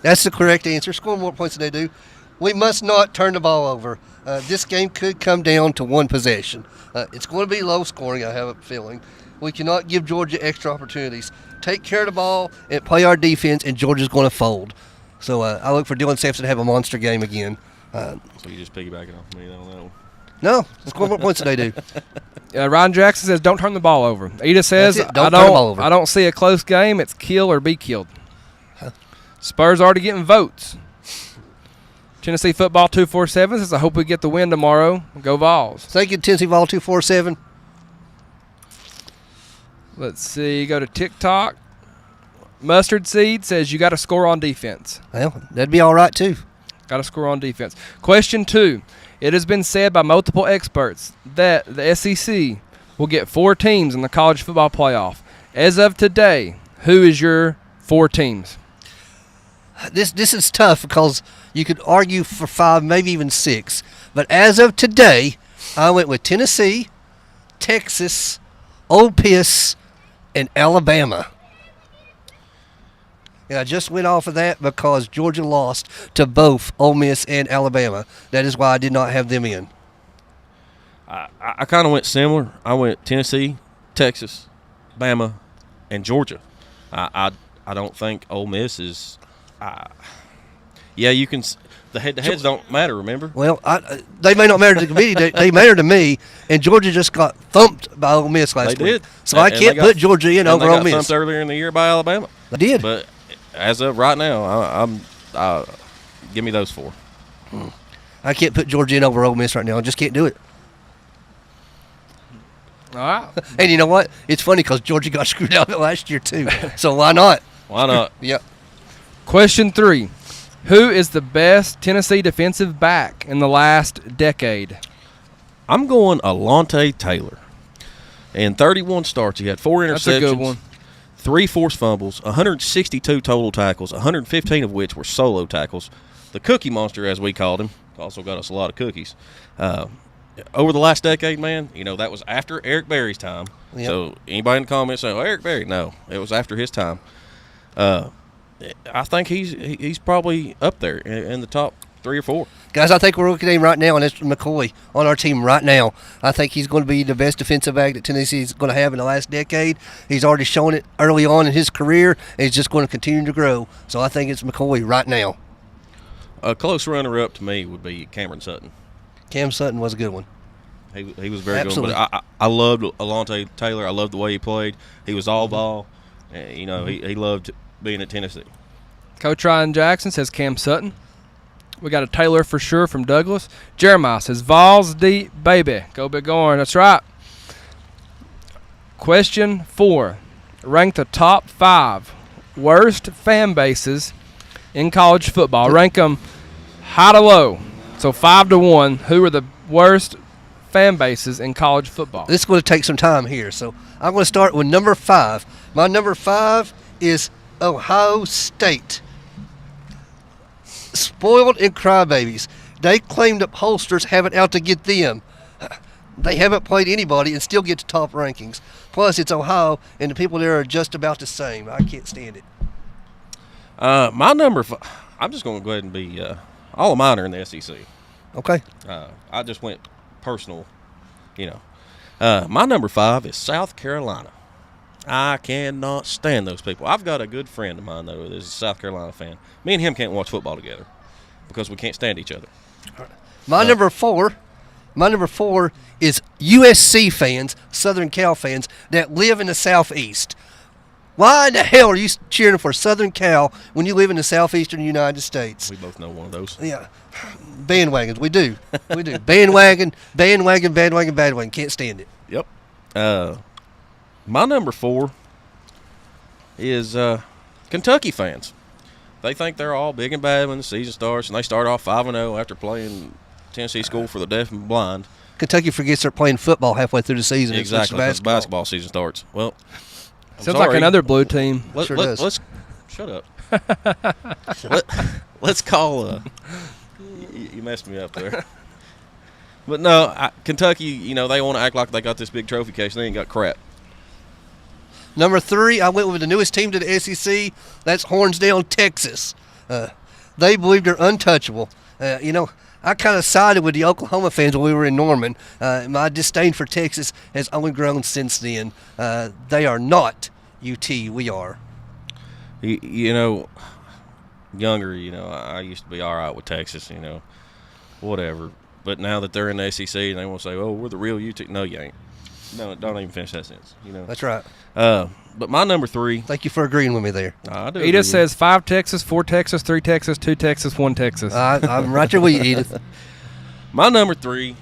That's the correct answer. Score more points than they do. We must not turn the ball over. This game could come down to one possession. It's going to be low scoring, I have a feeling. We cannot give Georgia extra opportunities. Take care of the ball and play our defense, and Georgia's going to fold. So I look for Dylan Sampson to have a monster game again. So you just piggybacking off me on that one? No, score more points than they do. Ryan Jackson says, "Don't turn the ball over." Eda says, Don't turn the ball over. I don't see a close game. It's kill or be killed." Spurs already getting votes. Tennessee Football 247 says, "I hope we get the win tomorrow. Go Vawls." Thank you, Tennessee Vol 247. Let's see. Go to TikTok. Mustard Seed says, "You got to score on defense." Well, that'd be all right, too. Got to score on defense. Question 2. It has been said by multiple experts that the SEC will get 4 teams in the college football playoff. As of today, who is your 4 teams? This is tough because you could argue for 5, maybe even 6. But as of today, I went with Tennessee, Texas, Ole Miss, and Alabama. And I just went off of that because Georgia lost to both Ole Miss and Alabama. That is why I did not have them in. I kind of went similar. I went Tennessee, Texas, Bama, and Georgia. I don't think Ole Miss is. Yeah, you can. The head-to-heads don't matter. Remember? Well, they may not matter to the committee. They matter to me. And Georgia just got thumped by Ole Miss last week. They did. So I can't put Georgia in over Ole They Miss. got thumped earlier in the year by Alabama. They did. But as of right now, I'm give me those 4. I can't put Georgia in over Ole Miss right now. I just can't do it. All right. And you know what? It's funny because Georgia got screwed out of it last year too. So why not? Why not? Yep. Question 3. Who is the best Tennessee defensive back in the last decade? I'm going Alontae Taylor. In 31 starts, he had 4 interceptions. That's a good one. 3 forced fumbles, 162 total tackles, 115 of which were solo tackles. The Cookie Monster, as we called him, also got us a lot of cookies. Over the last decade, man, that was after Eric Berry's time. Yep. So anybody in the comments say, Eric Berry, no, it was after his time. I think he's probably up there in the top 3 or 4. Guys, I think we're looking at him right now, and it's McCoy on our team right now. I think he's going to be the best defensive back that Tennessee's going to have in the last decade. He's already shown it early on in his career, and he's just going to continue to grow. So I think it's McCoy right now. A close runner-up to me would be Cameron Sutton. Cam Sutton was a good one. He was very Absolutely. good. But I loved Alontae Taylor. I loved the way he played. He was all ball. He loved being at Tennessee. Coach Ryan Jackson says Cam Sutton. We got a Taylor for sure from Douglas. Jeremiah says Vawls deep, baby. Go Big Orange. That's right. Question 4. Rank the top 5 worst fan bases in college football. Rank them high to low. So 5 to 1. Who are the worst fan bases in college football? This is going to take some time here. So I'm going to start with number 5. My number 5 is Ohio State. spoiled and crybabies. They claim that pollsters have it out to get them. They haven't played anybody and still get to top rankings. Plus, it's Ohio, and the people there are just about the same. I can't stand it. My number 5, I'm just going to go ahead and be all of mine are in the SEC. Okay. I just went personal, My number 5 is South Carolina. I cannot stand those people. I've got a good friend of mine, though, that is a South Carolina fan. Me and him can't watch football together because we can't stand each other. My number four is USC fans, Southern Cal fans, that live in the Southeast. Why in the hell are you cheering for Southern Cal when you live in the southeastern United States? We both know one of those. Yeah. Bandwagons, we do. We do. Bandwagon. Can't stand it. Yep. My number 4 is Kentucky fans. They think they're all big and bad when the season starts, and they start off 5-0 after playing Tennessee School for the Deaf and Blind. Kentucky forgets they're playing football halfway through the season. Exactly. When the basketball season starts. Well, sounds like another blue team. Sure does. Let's shut up. Let's call. You messed me up there. But no, Kentucky. They want to act like they got this big trophy case. And they ain't got crap. Number 3, I went with the newest team to the SEC. That's Hornsdale, Texas. They believe they're untouchable. I kind of sided with the Oklahoma fans when we were in Norman. My disdain for Texas has only grown since then. They are not UT. We are. Younger, I used to be all right with Texas, whatever. But now that they're in the SEC and they want to say, oh, we're the real UT. No, you ain't. No, don't even finish that sentence. That's right. But my number 3. Thank you for agreeing with me there. I do. Edith says 5 Texas, 4 Texas, 3 Texas, 2 Texas, 1 Texas. I'm right there with you, Edith. My number 3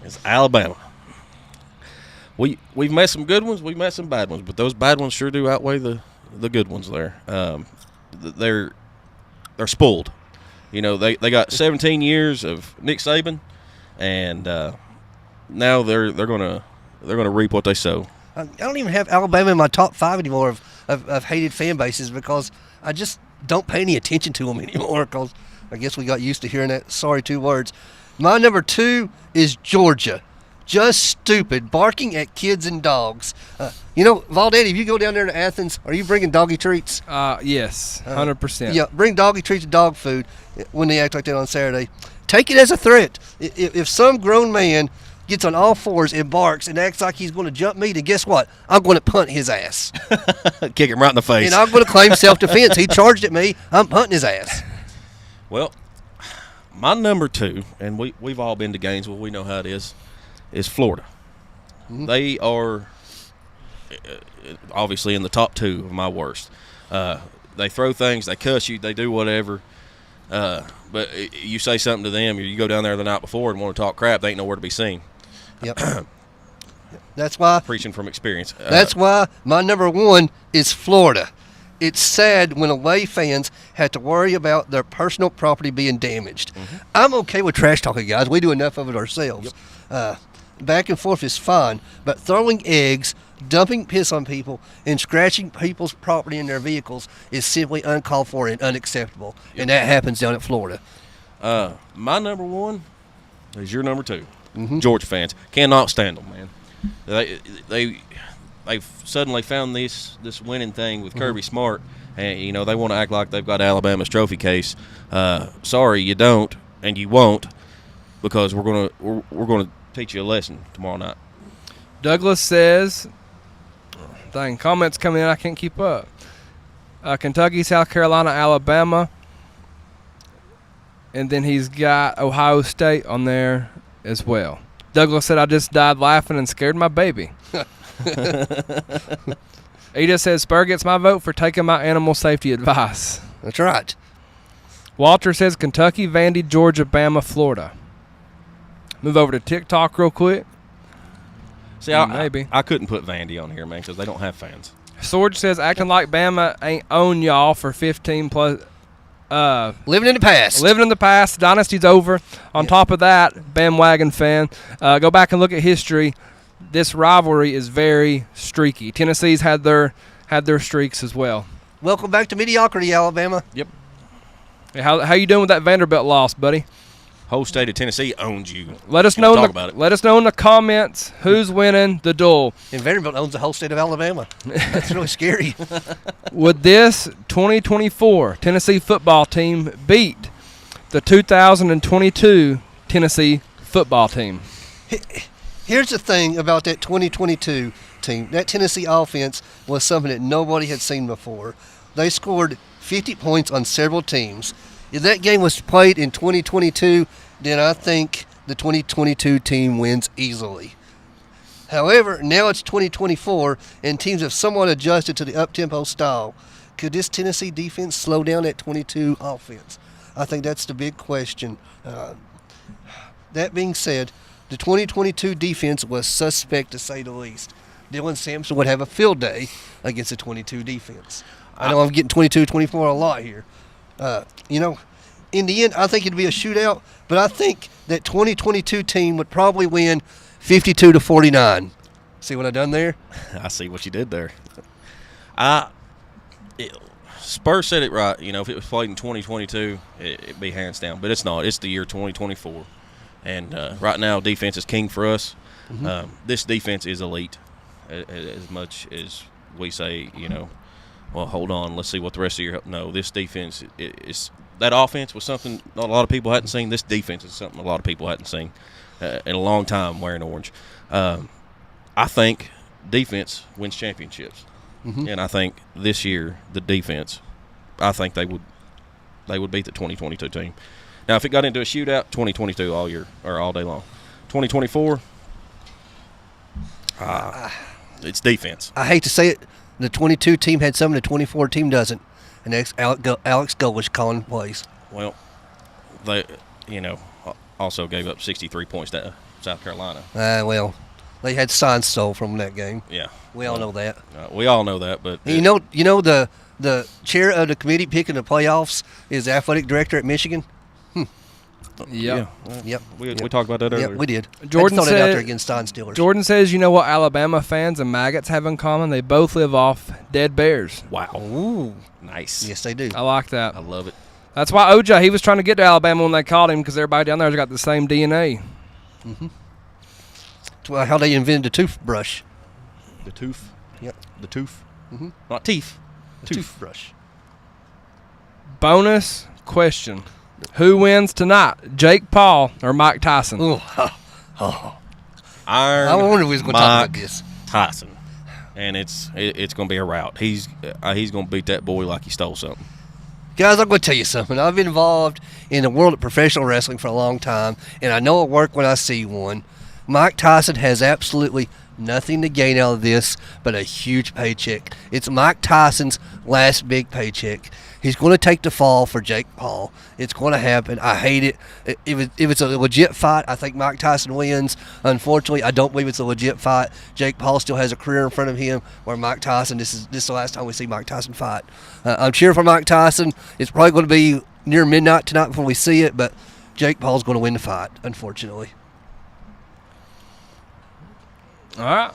is Alabama. We've met some good ones, we've met some bad ones, but those bad ones sure do outweigh the good ones there. They're spoiled. They got 17 years of Nick Saban, and now they're gonna reap what they sow. I don't even have Alabama in my top 5 anymore of hated fan bases because I just don't pay any attention to them anymore because I guess we got used to hearing that sorry 2 words. My number 2 is Georgia. Just stupid, barking at kids and dogs. Valdetti, if you go down there to Athens, are you bringing doggy treats? Yes, 100%. Yeah, bring doggy treats and dog food when they act like that on Saturday. Take it as a threat. If some grown man gets on all fours and barks and acts like he's going to jump me, then guess what? I'm going to punt his ass. Kick him right in the face. And I'm going to claim self-defense. He charged at me. I'm punting his ass. Well, my number 2, and we've all been to Gainesville. We know how it is Florida. Mm-hmm. They are obviously in the top 2 of my worst. They throw things, they cuss you, they do whatever. But you say something to them, or you go down there the night before and want to talk crap, they ain't nowhere to be seen. Yep. That's why. Preaching from experience. That's why my number 1 is Florida. It's sad when away fans have to worry about their personal property being damaged. Mm-hmm. I'm okay with trash talking, guys. We do enough of it ourselves. Yep. Back and forth is fine, but throwing eggs, dumping piss on people, and scratching people's property in their vehicles is simply uncalled for and unacceptable. Yep. And that happens down at Florida. My number 1 is your number 2. Mm-hmm. Georgia fans cannot stand them, man. They've suddenly found this winning thing with Kirby Smart, and they want to act like they've got Alabama's trophy case. Sorry, you don't, and you won't, because we're gonna teach you a lesson tomorrow night. Douglas says, comments coming in, I can't keep up. Kentucky, South Carolina, Alabama, and then he's got Ohio State on there as well. Douglas said, I just died laughing and scared my baby. Edith says, Spur gets my vote for taking my animal safety advice. That's right. Walter says, Kentucky, Vandy, Georgia, Bama, Florida. Move over to TikTok real quick. See, I couldn't put Vandy on here, man, because they don't have fans. Sorge says, acting like Bama ain't own y'all for 15 plus. Living in the past. Living in the past. Dynasty's over. On top of that, bandwagon fan. Go back and look at history. This rivalry is very streaky. Tennessee's had their streaks as well. Welcome back to mediocrity, Alabama. Yep. Hey, how you doing with that Vanderbilt loss, buddy? Whole state of Tennessee owns you. Let us Can know. talk about it. Let us know in the comments who's winning the duel. And Vanderbilt owns the whole state of Alabama. That's really scary. Would this 2024 Tennessee football team beat the 2022 Tennessee football team? Here's the thing about that 2022 team. That Tennessee offense was something that nobody had seen before. They scored 50 points on several teams. If that game was played in 2022, then I think the 2022 team wins easily. However, now it's 2024, and teams have somewhat adjusted to the up-tempo style. Could this Tennessee defense slow down that 22 offense? I think that's the big question. That being said, the 2022 defense was suspect to say the least. Dylan Sampson would have a field day against the 22 defense. I know I'm getting 22, 24 a lot here. In the end, I think it'd be a shootout, but I think that 2022 team would probably win 52-49. See what I done there? I see what you did there. Spurs said it right. You know, if it was played in 2022, it'd be hands down. But it's not. It's the year 2024. And right now, defense is king for us. Mm-hmm. This defense is elite. As much as we say, well, hold on, let's see what the rest of your – no, this defense is – that offense was something a lot of people hadn't seen. This defense is something a lot of people hadn't seen in a long time wearing orange. I think defense wins championships. Mm-hmm. And I think this year the defense, I think they would beat the 2022 team. Now, if it got into a shootout, 2022 all year or all day long. 2024, it's defense. I hate to say it, the 22 team had something the 24 team doesn't, and that's Alex Golesh calling plays. Well, they, also gave up 63 points to South Carolina. Well, they had signs stole from that game. Yeah, we all know that. We all know that, but the chair of the committee picking the playoffs is the athletic director at Michigan. Yep. We talked about that earlier. Yeah, we did. Jordan said it out there against Stein Steelers. Jordan says, you know what Alabama fans and maggots have in common? They both live off dead bears. Wow. Ooh. Nice. Yes, they do. I like that. I love it. That's why OJ, he was trying to get to Alabama when they called him because everybody down there's got the same DNA. Mm-hmm. That's how they invented the toothbrush. The tooth? Yep. The tooth? Mm-hmm. Not teeth. Toothbrush. Bonus question. Who wins tonight, Jake Paul or Mike Tyson? I wonder if we was going to talk about this. Tyson. And it's going to be a rout. He's going to beat that boy like he stole something. Guys, I'm going to tell you something. I've been involved in the world of professional wrestling for a long time, and I know it work when I see one. Mike Tyson has absolutely nothing to gain out of this but a huge paycheck. It's Mike Tyson's last big paycheck. He's going to take the fall for Jake Paul. It's going to happen. I hate it. If it's a legit fight, I think Mike Tyson wins. Unfortunately, I don't believe it's a legit fight. Jake Paul still has a career in front of him, where Mike Tyson, this is the last time we see Mike Tyson fight. I'm cheering for Mike Tyson. It's probably going to be near midnight tonight before we see it, but Jake Paul's going to win the fight, unfortunately. All right.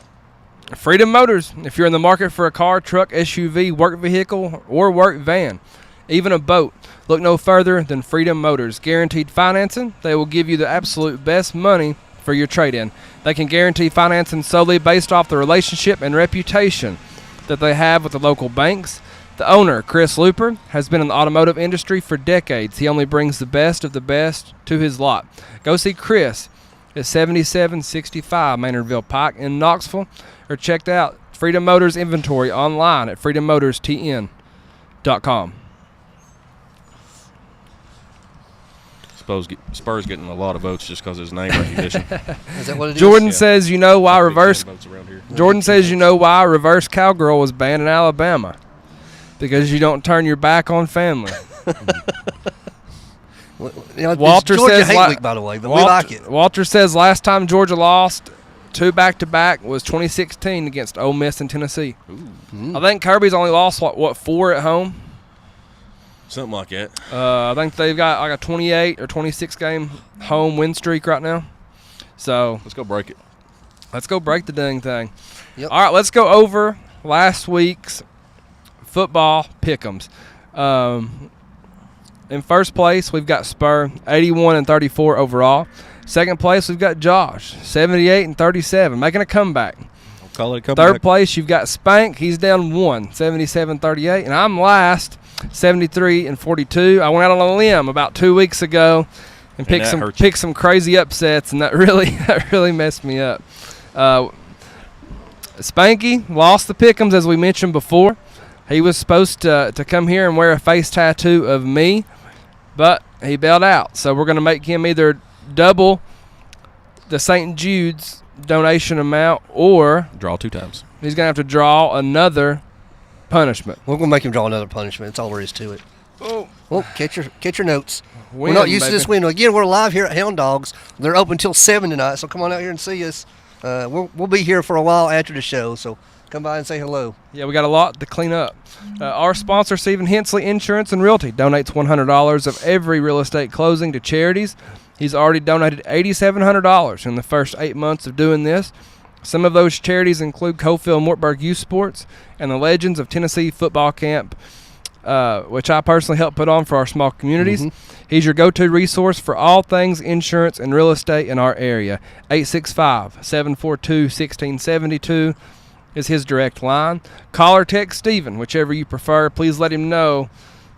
Freedom Motors. If you're in the market for a car, truck, SUV, work vehicle, or work van, even a boat, look no further than Freedom Motors. Guaranteed financing. They will give you the absolute best money for your trade-in. They can guarantee financing solely based off the relationship and reputation that they have with the local banks. The owner, Chris Looper, has been in the automotive industry for decades. He only brings the best of the best to his lot. Go see Chris at 7765 Maynardville Pike in Knoxville, or check out Freedom Motors inventory online at freedommotorstn.com. Spurs getting a lot of votes just because of his name recognition. Is that what it Jordan is? says, you know why reverse. Votes around here. Jordan says, you know why reverse cowgirl was banned in Alabama? Because you don't turn your back on family. Walter Georgia says, hate week, by the way, but we like it. Walter says last time Georgia lost 2 back-to-back was 2016 against Ole Miss and Tennessee. I think Kirby's only lost, 4 at home? Something like that. I think they've got like a 28 or 26 game home win streak right now. So let's go break it. Let's go break the dang thing. Yep. All right, let's go over last week's football pick'ems. In first place, we've got Spur, 81-34 overall. Second place, we've got Josh, 78-37, making a comeback. I'll call it a comeback. Third place, you've got Spank. He's down 1, 77-38. And I'm last, 73-42. I went out on a limb about 2 weeks ago and picked some crazy upsets, and that really messed me up. Spanky lost the pick'ems, as we mentioned before. He was supposed to come here and wear a face tattoo of me, but he bailed out. So we're going to make him either double the St. Jude's donation amount, or Draw 2 times. he's going to have to draw another punishment. We're going to make him draw another punishment. That's all there is to it. Oh, Well, catch your notes. We're win, not used to baby. this window. Again, we're live here at Hound Dogs. They're open till 7 tonight, so come on out here and see us. We'll be here for a while after the show, so come by and say hello. Yeah, we got a lot to clean up. Our sponsor, Stephen Hensley Insurance and Realty, donates $100 of every real estate closing to charities. He's already donated $8,700 in the first 8 months of doing this. Some of those charities include Cofield-Mortburg Youth Sports and the Legends of Tennessee Football Camp, which I personally help put on for our small communities. Mm-hmm. He's your go-to resource for all things insurance and real estate in our area. 865-742-1672 is his direct line. Call or text Stephen, whichever you prefer. Please let him know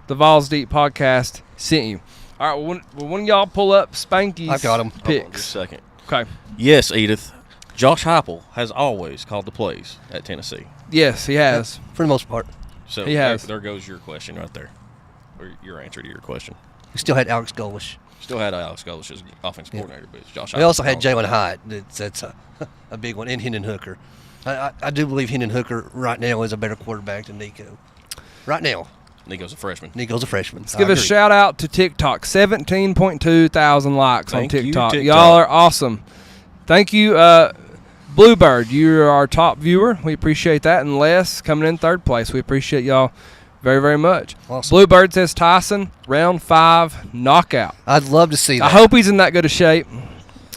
the Vawls Deep podcast sent you. All right, well, when y'all pull up Spanky's I've got 'em. Hold on just picks. a second. Okay. Yes, Edith. Josh Heupel has always called the plays at Tennessee. Yes, he has. For the most part. So He has. There goes your question right there, or your answer to your question. We still had Alex Golish. Still had Alex Golish as offensive coordinator, but it's Josh We Heupel also had calling Jalen Hyatt. That's a big one. And Hendon Hooker. I do believe Hendon Hooker right now is a better quarterback than Nico. Right now. Nico's a freshman. Nico's a freshman. Let's give a shout out to TikTok. 17.2 thousand likes Thank on you, TikTok. TikTok. Y'all are awesome. Thank you, Bluebird. You're our top viewer. We appreciate that. And Les coming in third place. We appreciate y'all very, very much. Awesome. Bluebird says Tyson, round 5 knockout. I'd love to see that. I hope he's in that good a shape.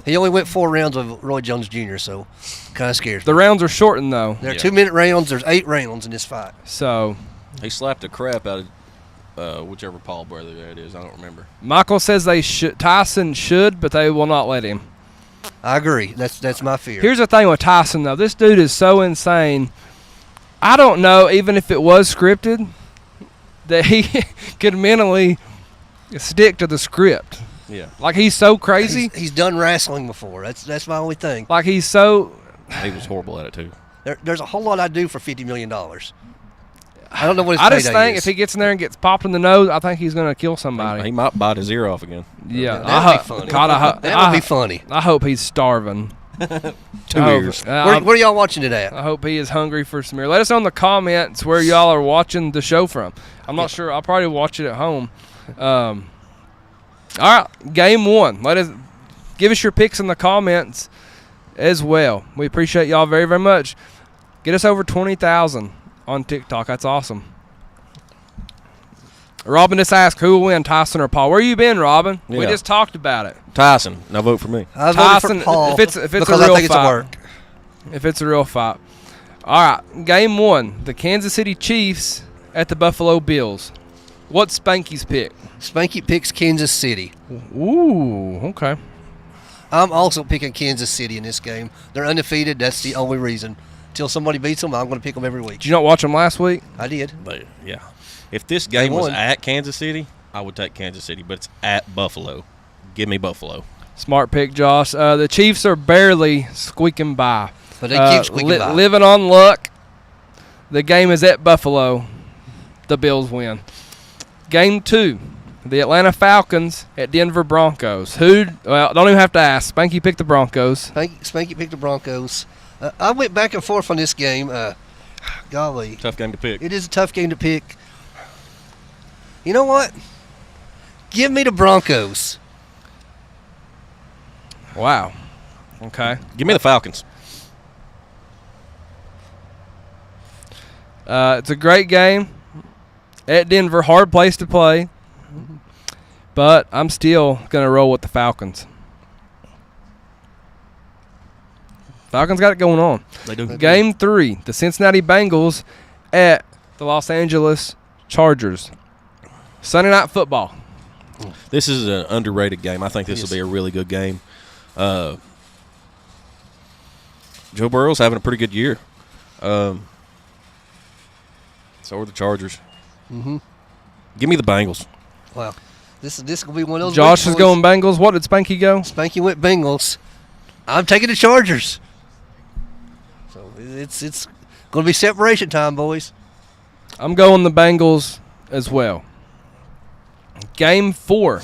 He only went 4 rounds with Roy Jones Jr., so kind of scares me. The rounds are shortened, though. They're Yeah. 2-minute rounds. There's 8 rounds in this fight. So He slapped the crap out of whichever Paul brother that is. I don't remember. Michael says Tyson should, but they will not let him. I agree. That's my fear. Here's the thing with Tyson, though. This dude is so insane. I don't know, even if it was scripted, that he could mentally stick to the script. Yeah. Like, he's so crazy. He's done wrestling before. That's my only thing. Like, he's so... He was horrible at it, too. There's a whole lot I do for $50 million. I don't know what his I just payday think is. if he gets in there and gets popped in the nose, I think he's going to kill somebody. He might bite his ear off again. Yeah. That'd be funny. God, that would be funny. I hope he's starving. 2 ears. Where are y'all watching it at? I hope he is hungry for some beer. Let us know in the comments where y'all are watching the show from. I'm not sure. I'll probably watch it at home. All right, game 1. Give us your picks in the comments as well. We appreciate y'all very, very much. Get us over 20,000 on TikTok. That's awesome. Robin just asked who will win, Tyson or Paul. Where you been, Robin? We Yeah. just talked about it. Tyson. Now vote for me. I voted Tyson, for Paul if it's a because real I think it's fight. a work. If it's a real fight. All right, game 1. The Kansas City Chiefs at the Buffalo Bills. What's Spanky's pick? Spanky picks Kansas City. Ooh, okay. I'm also picking Kansas City in this game. They're undefeated. That's the only reason. Till somebody beats them, I'm going to pick them every week. Did you not watch them last week? I did. But, yeah. If this game was won. at Kansas City, I would take Kansas City, but it's at Buffalo. Give me Buffalo. Smart pick, Josh. The Chiefs are barely squeaking by. But they keep squeaking by. Living on luck. The game is at Buffalo. The Bills win. Game 2. The Atlanta Falcons at Denver Broncos. Don't even have to ask. Spanky picked the Broncos. Spanky picked the Broncos. I went back and forth on this game. Golly. Tough game to pick. It is a tough game to pick. You know what? Give me the Broncos. Wow. Okay. Give me the Falcons. It's a great game at Denver. Hard place to play. But I'm still going to roll with the Falcons. Falcons got it going on. They do. Game 3, the Cincinnati Bengals at the Los Angeles Chargers. Sunday Night Football. This is an underrated game. I think this will be a really good game. Joe Burrow's having a pretty good year. So are the Chargers. Mm-hmm. Give me the Bengals. Wow. This will be one of those. Josh weeks is going Bengals. What did Spanky go? Spanky went Bengals. I'm taking the Chargers. So it's going to be separation time, boys. I'm going the Bengals as well. Game 4,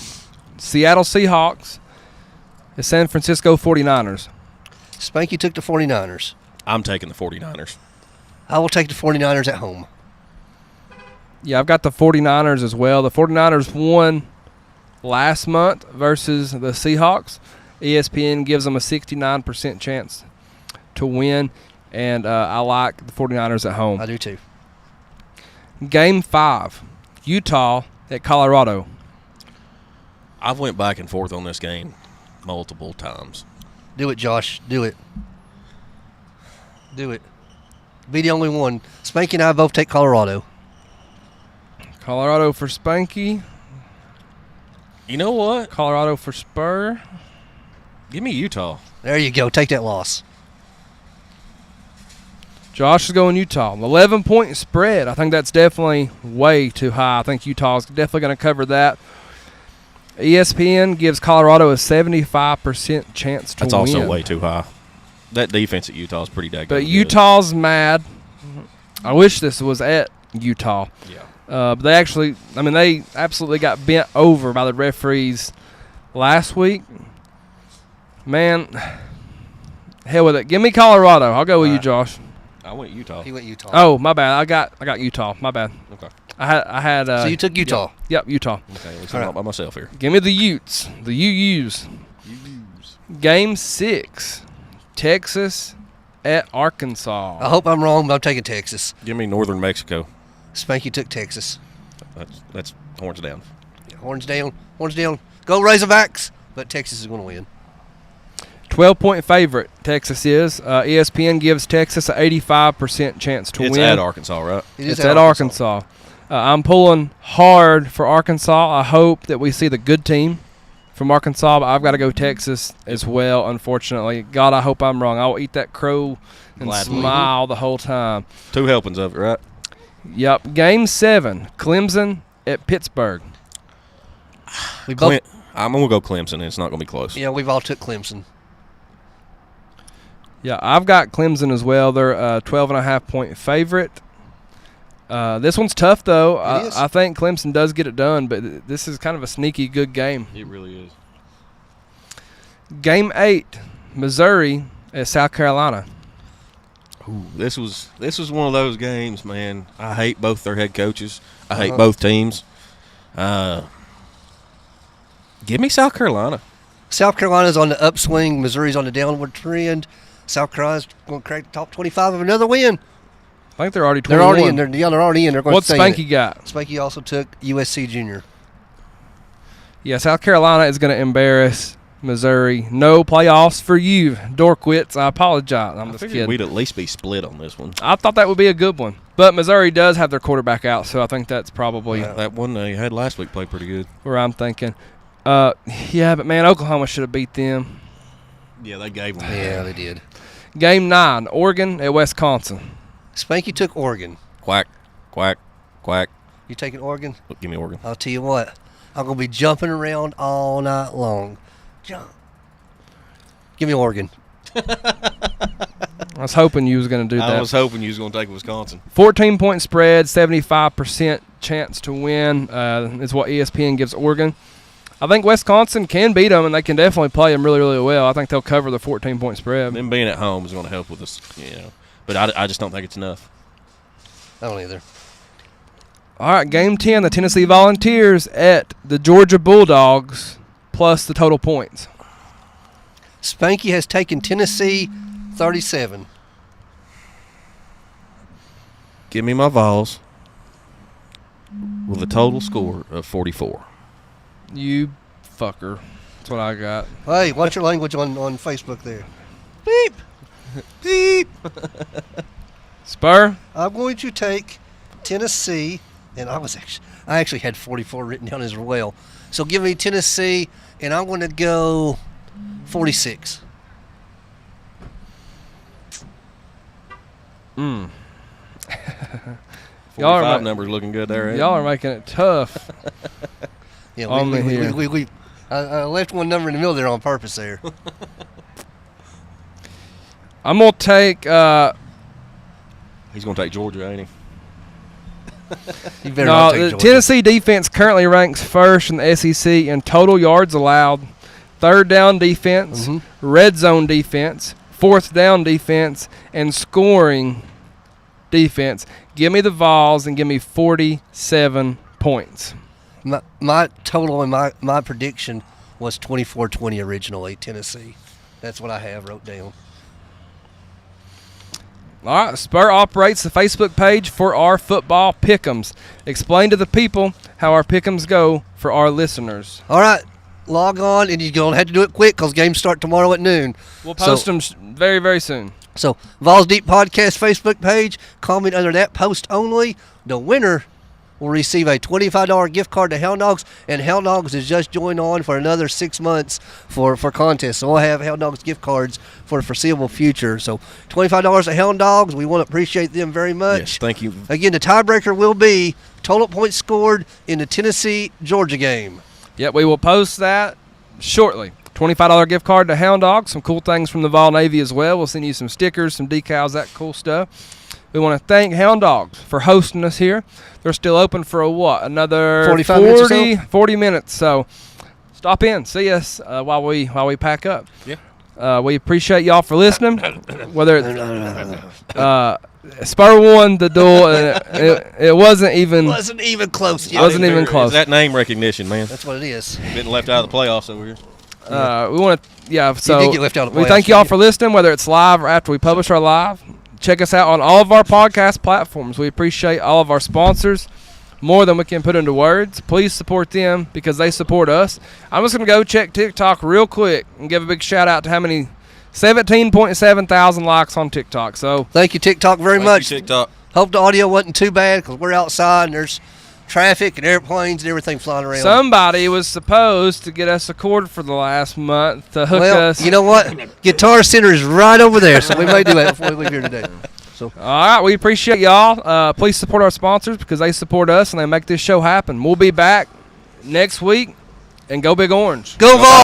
Seattle Seahawks, the San Francisco 49ers. Spanky took the 49ers. I'm taking the 49ers. I will take the 49ers at home. Yeah, I've got the 49ers as well. The 49ers won last month versus the Seahawks. ESPN gives them a 69% chance to win, and I like the 49ers at home. I do too. Game 5, Utah at Colorado. I've went back and forth on this game multiple times. Do it, Josh. Do it. Do it. Be the only one. Spanky and I both take Colorado. Colorado for Spanky. You know what? Colorado for Spur. Give me Utah. There you go. Take that loss. Josh is going Utah. 11-point spread. I think that's definitely way too high. I think Utah's definitely going to cover that. ESPN gives Colorado a 75% chance to That's win. also way too high. That defense at Utah is pretty daggone But good. Utah's mad. I wish this was at Utah. Yeah. But they absolutely got bent over by the referees last week. Man, hell with it. Give me Colorado. I'll go with you, Josh. I went Utah. He went Utah. Oh, my bad. I got Utah. My bad. Okay. I had. So you took Utah. Yep, Utah. Okay, let's not by myself here. Give me the Utes. The UUs. Game 6, Texas at Arkansas. I hope I'm wrong, but I'm taking Texas. Give me Northern Mexico. Spanky took Texas. That's horns down. Yeah, horns down. Horns down. Go Razorbacks. But Texas is going to win. 12-point favorite, Texas is. ESPN gives Texas an 85% chance to win. It's at Arkansas, right? It is It's at Arkansas. I'm pulling hard for Arkansas. I hope that we see the good team from Arkansas, but I've got to go Texas as well, unfortunately. God, I hope I'm wrong. I'll eat that crow and Gladly. smile the whole time. 2 helpings of it, right? Yep. Game 7, Clemson at Pittsburgh. We both. I'm going to go Clemson. It's not going to be close. Yeah, we've all took Clemson. Yeah, I've got Clemson as well. They're a 12.5-point favorite. This one's tough, though. It is. I think Clemson does get it done, but this is kind of a sneaky good game. It really is. Game 8, Missouri at South Carolina. Ooh, this was one of those games, man. I hate both their head coaches. I hate both teams. Give me South Carolina. South Carolina's on the upswing. Missouri's on the downward trend. South Carolina's going to crack the top 25 of another win. I think they're already 21. They're already in. They're already in. They're going What's to stay in Spanky it. got? Spanky also took USC Junior. Yeah, South Carolina is going to embarrass Missouri. No playoffs for you, Dorkwitz. I apologize. I'm I just figured kidding. we'd at least be split on this one. I thought that would be a good one. But Missouri does have their quarterback out, so I think that's probably That one they had last week played pretty good. where I'm thinking. Yeah, but, man, Oklahoma should have beat them. Yeah, they gave them. Yeah, they did. Game 9, Oregon at Wisconsin. Spanky took Oregon. Quack, quack, quack. You taking Oregon? Give me Oregon. I'll tell you what. I'm going to be jumping around all night long. Jump. Give me Oregon. I was hoping you was going to do I that. was hoping you was going to take Wisconsin. 14-point spread, 75% chance to win is what ESPN gives Oregon. I think Wisconsin can beat them, and they can definitely play them really, really well. I think they'll cover the 14-point spread. Them being at home is going to help with us, But I just don't think it's enough. I don't either. All right, Game 10, the Tennessee Volunteers at the Georgia Bulldogs plus the total points. Spanky has taken Tennessee 37. Give me my Vawls with a total score of 44. You fucker. That's what I got. Hey, watch your language on Facebook there. Beep. Beep. Spur? I'm going to take Tennessee, and I actually had 44 written down as well. So give me Tennessee, and I'm going to go 46. Y'all 45 are numbers looking good there. Ed. Y'all are making it tough. Yeah, On me here. I left one number in the middle there on purpose there. I'm going to take He's going to take Georgia, ain't he? You better not take the Georgia. Tennessee defense currently ranks first in the SEC in total yards allowed, third down defense, red zone defense, fourth down defense, and scoring defense. Give me the Vols and give me 47 points. My total and my prediction was 24-20 originally, Tennessee. That's what I have wrote down. All right, Spur operates the Facebook page for our football pick'ems. Explain to the people how our pick'ems go for our listeners. All right, log on, and you're going to have to do it quick because games start tomorrow at noon. We'll post them very, very soon. So, Vols Deep Podcast Facebook page, comment under that post only. The winner will receive a $25 gift card to Hound Dogs, and Hound Dogs has just joined on for another 6 months for contests. So we'll have Hound Dogs gift cards for the foreseeable future. So $25 to Hound Dogs. We want to appreciate them very much. Yes, thank you. Again, the tiebreaker will be total points scored in the Tennessee-Georgia game. Yep, we will post that shortly. $25 gift card to Hound Dogs. Some cool things from the Vol Navy as well. We'll send you some stickers, some decals, that cool stuff. We want to thank Hound Dogs for hosting us here. They're still open for another 45 minutes or so? 40 minutes. So stop in, see us while we pack up. Yeah. We appreciate y'all for listening. Whether Spur won the duel, it wasn't even close. It wasn't even close. It's that name recognition, man. That's what it is. Getting left out of the playoffs over here. We want to, so did get left out of the we playoffs, thank y'all didn't for listening, whether it's live or after we publish our live. Check us out on all of our podcast platforms. We appreciate all of our sponsors more than we can put into words. Please support them because they support us. I'm just going to go check TikTok real quick and give a big shout out to how many 17.7 thousand likes on TikTok. So Thank you, TikTok, very Thank much. you, TikTok. Hope the audio wasn't too bad because we're outside and there's traffic and airplanes and everything flying around. somebody was supposed to get us a cord for the last month to hook Well, us. you know what? Guitar Center is right over there, so we may do that before we leave here today. So, All right, we appreciate y'all. Please support our sponsors because they support us and they make this show happen. We'll be back next week, and go Big Orange. go Vols!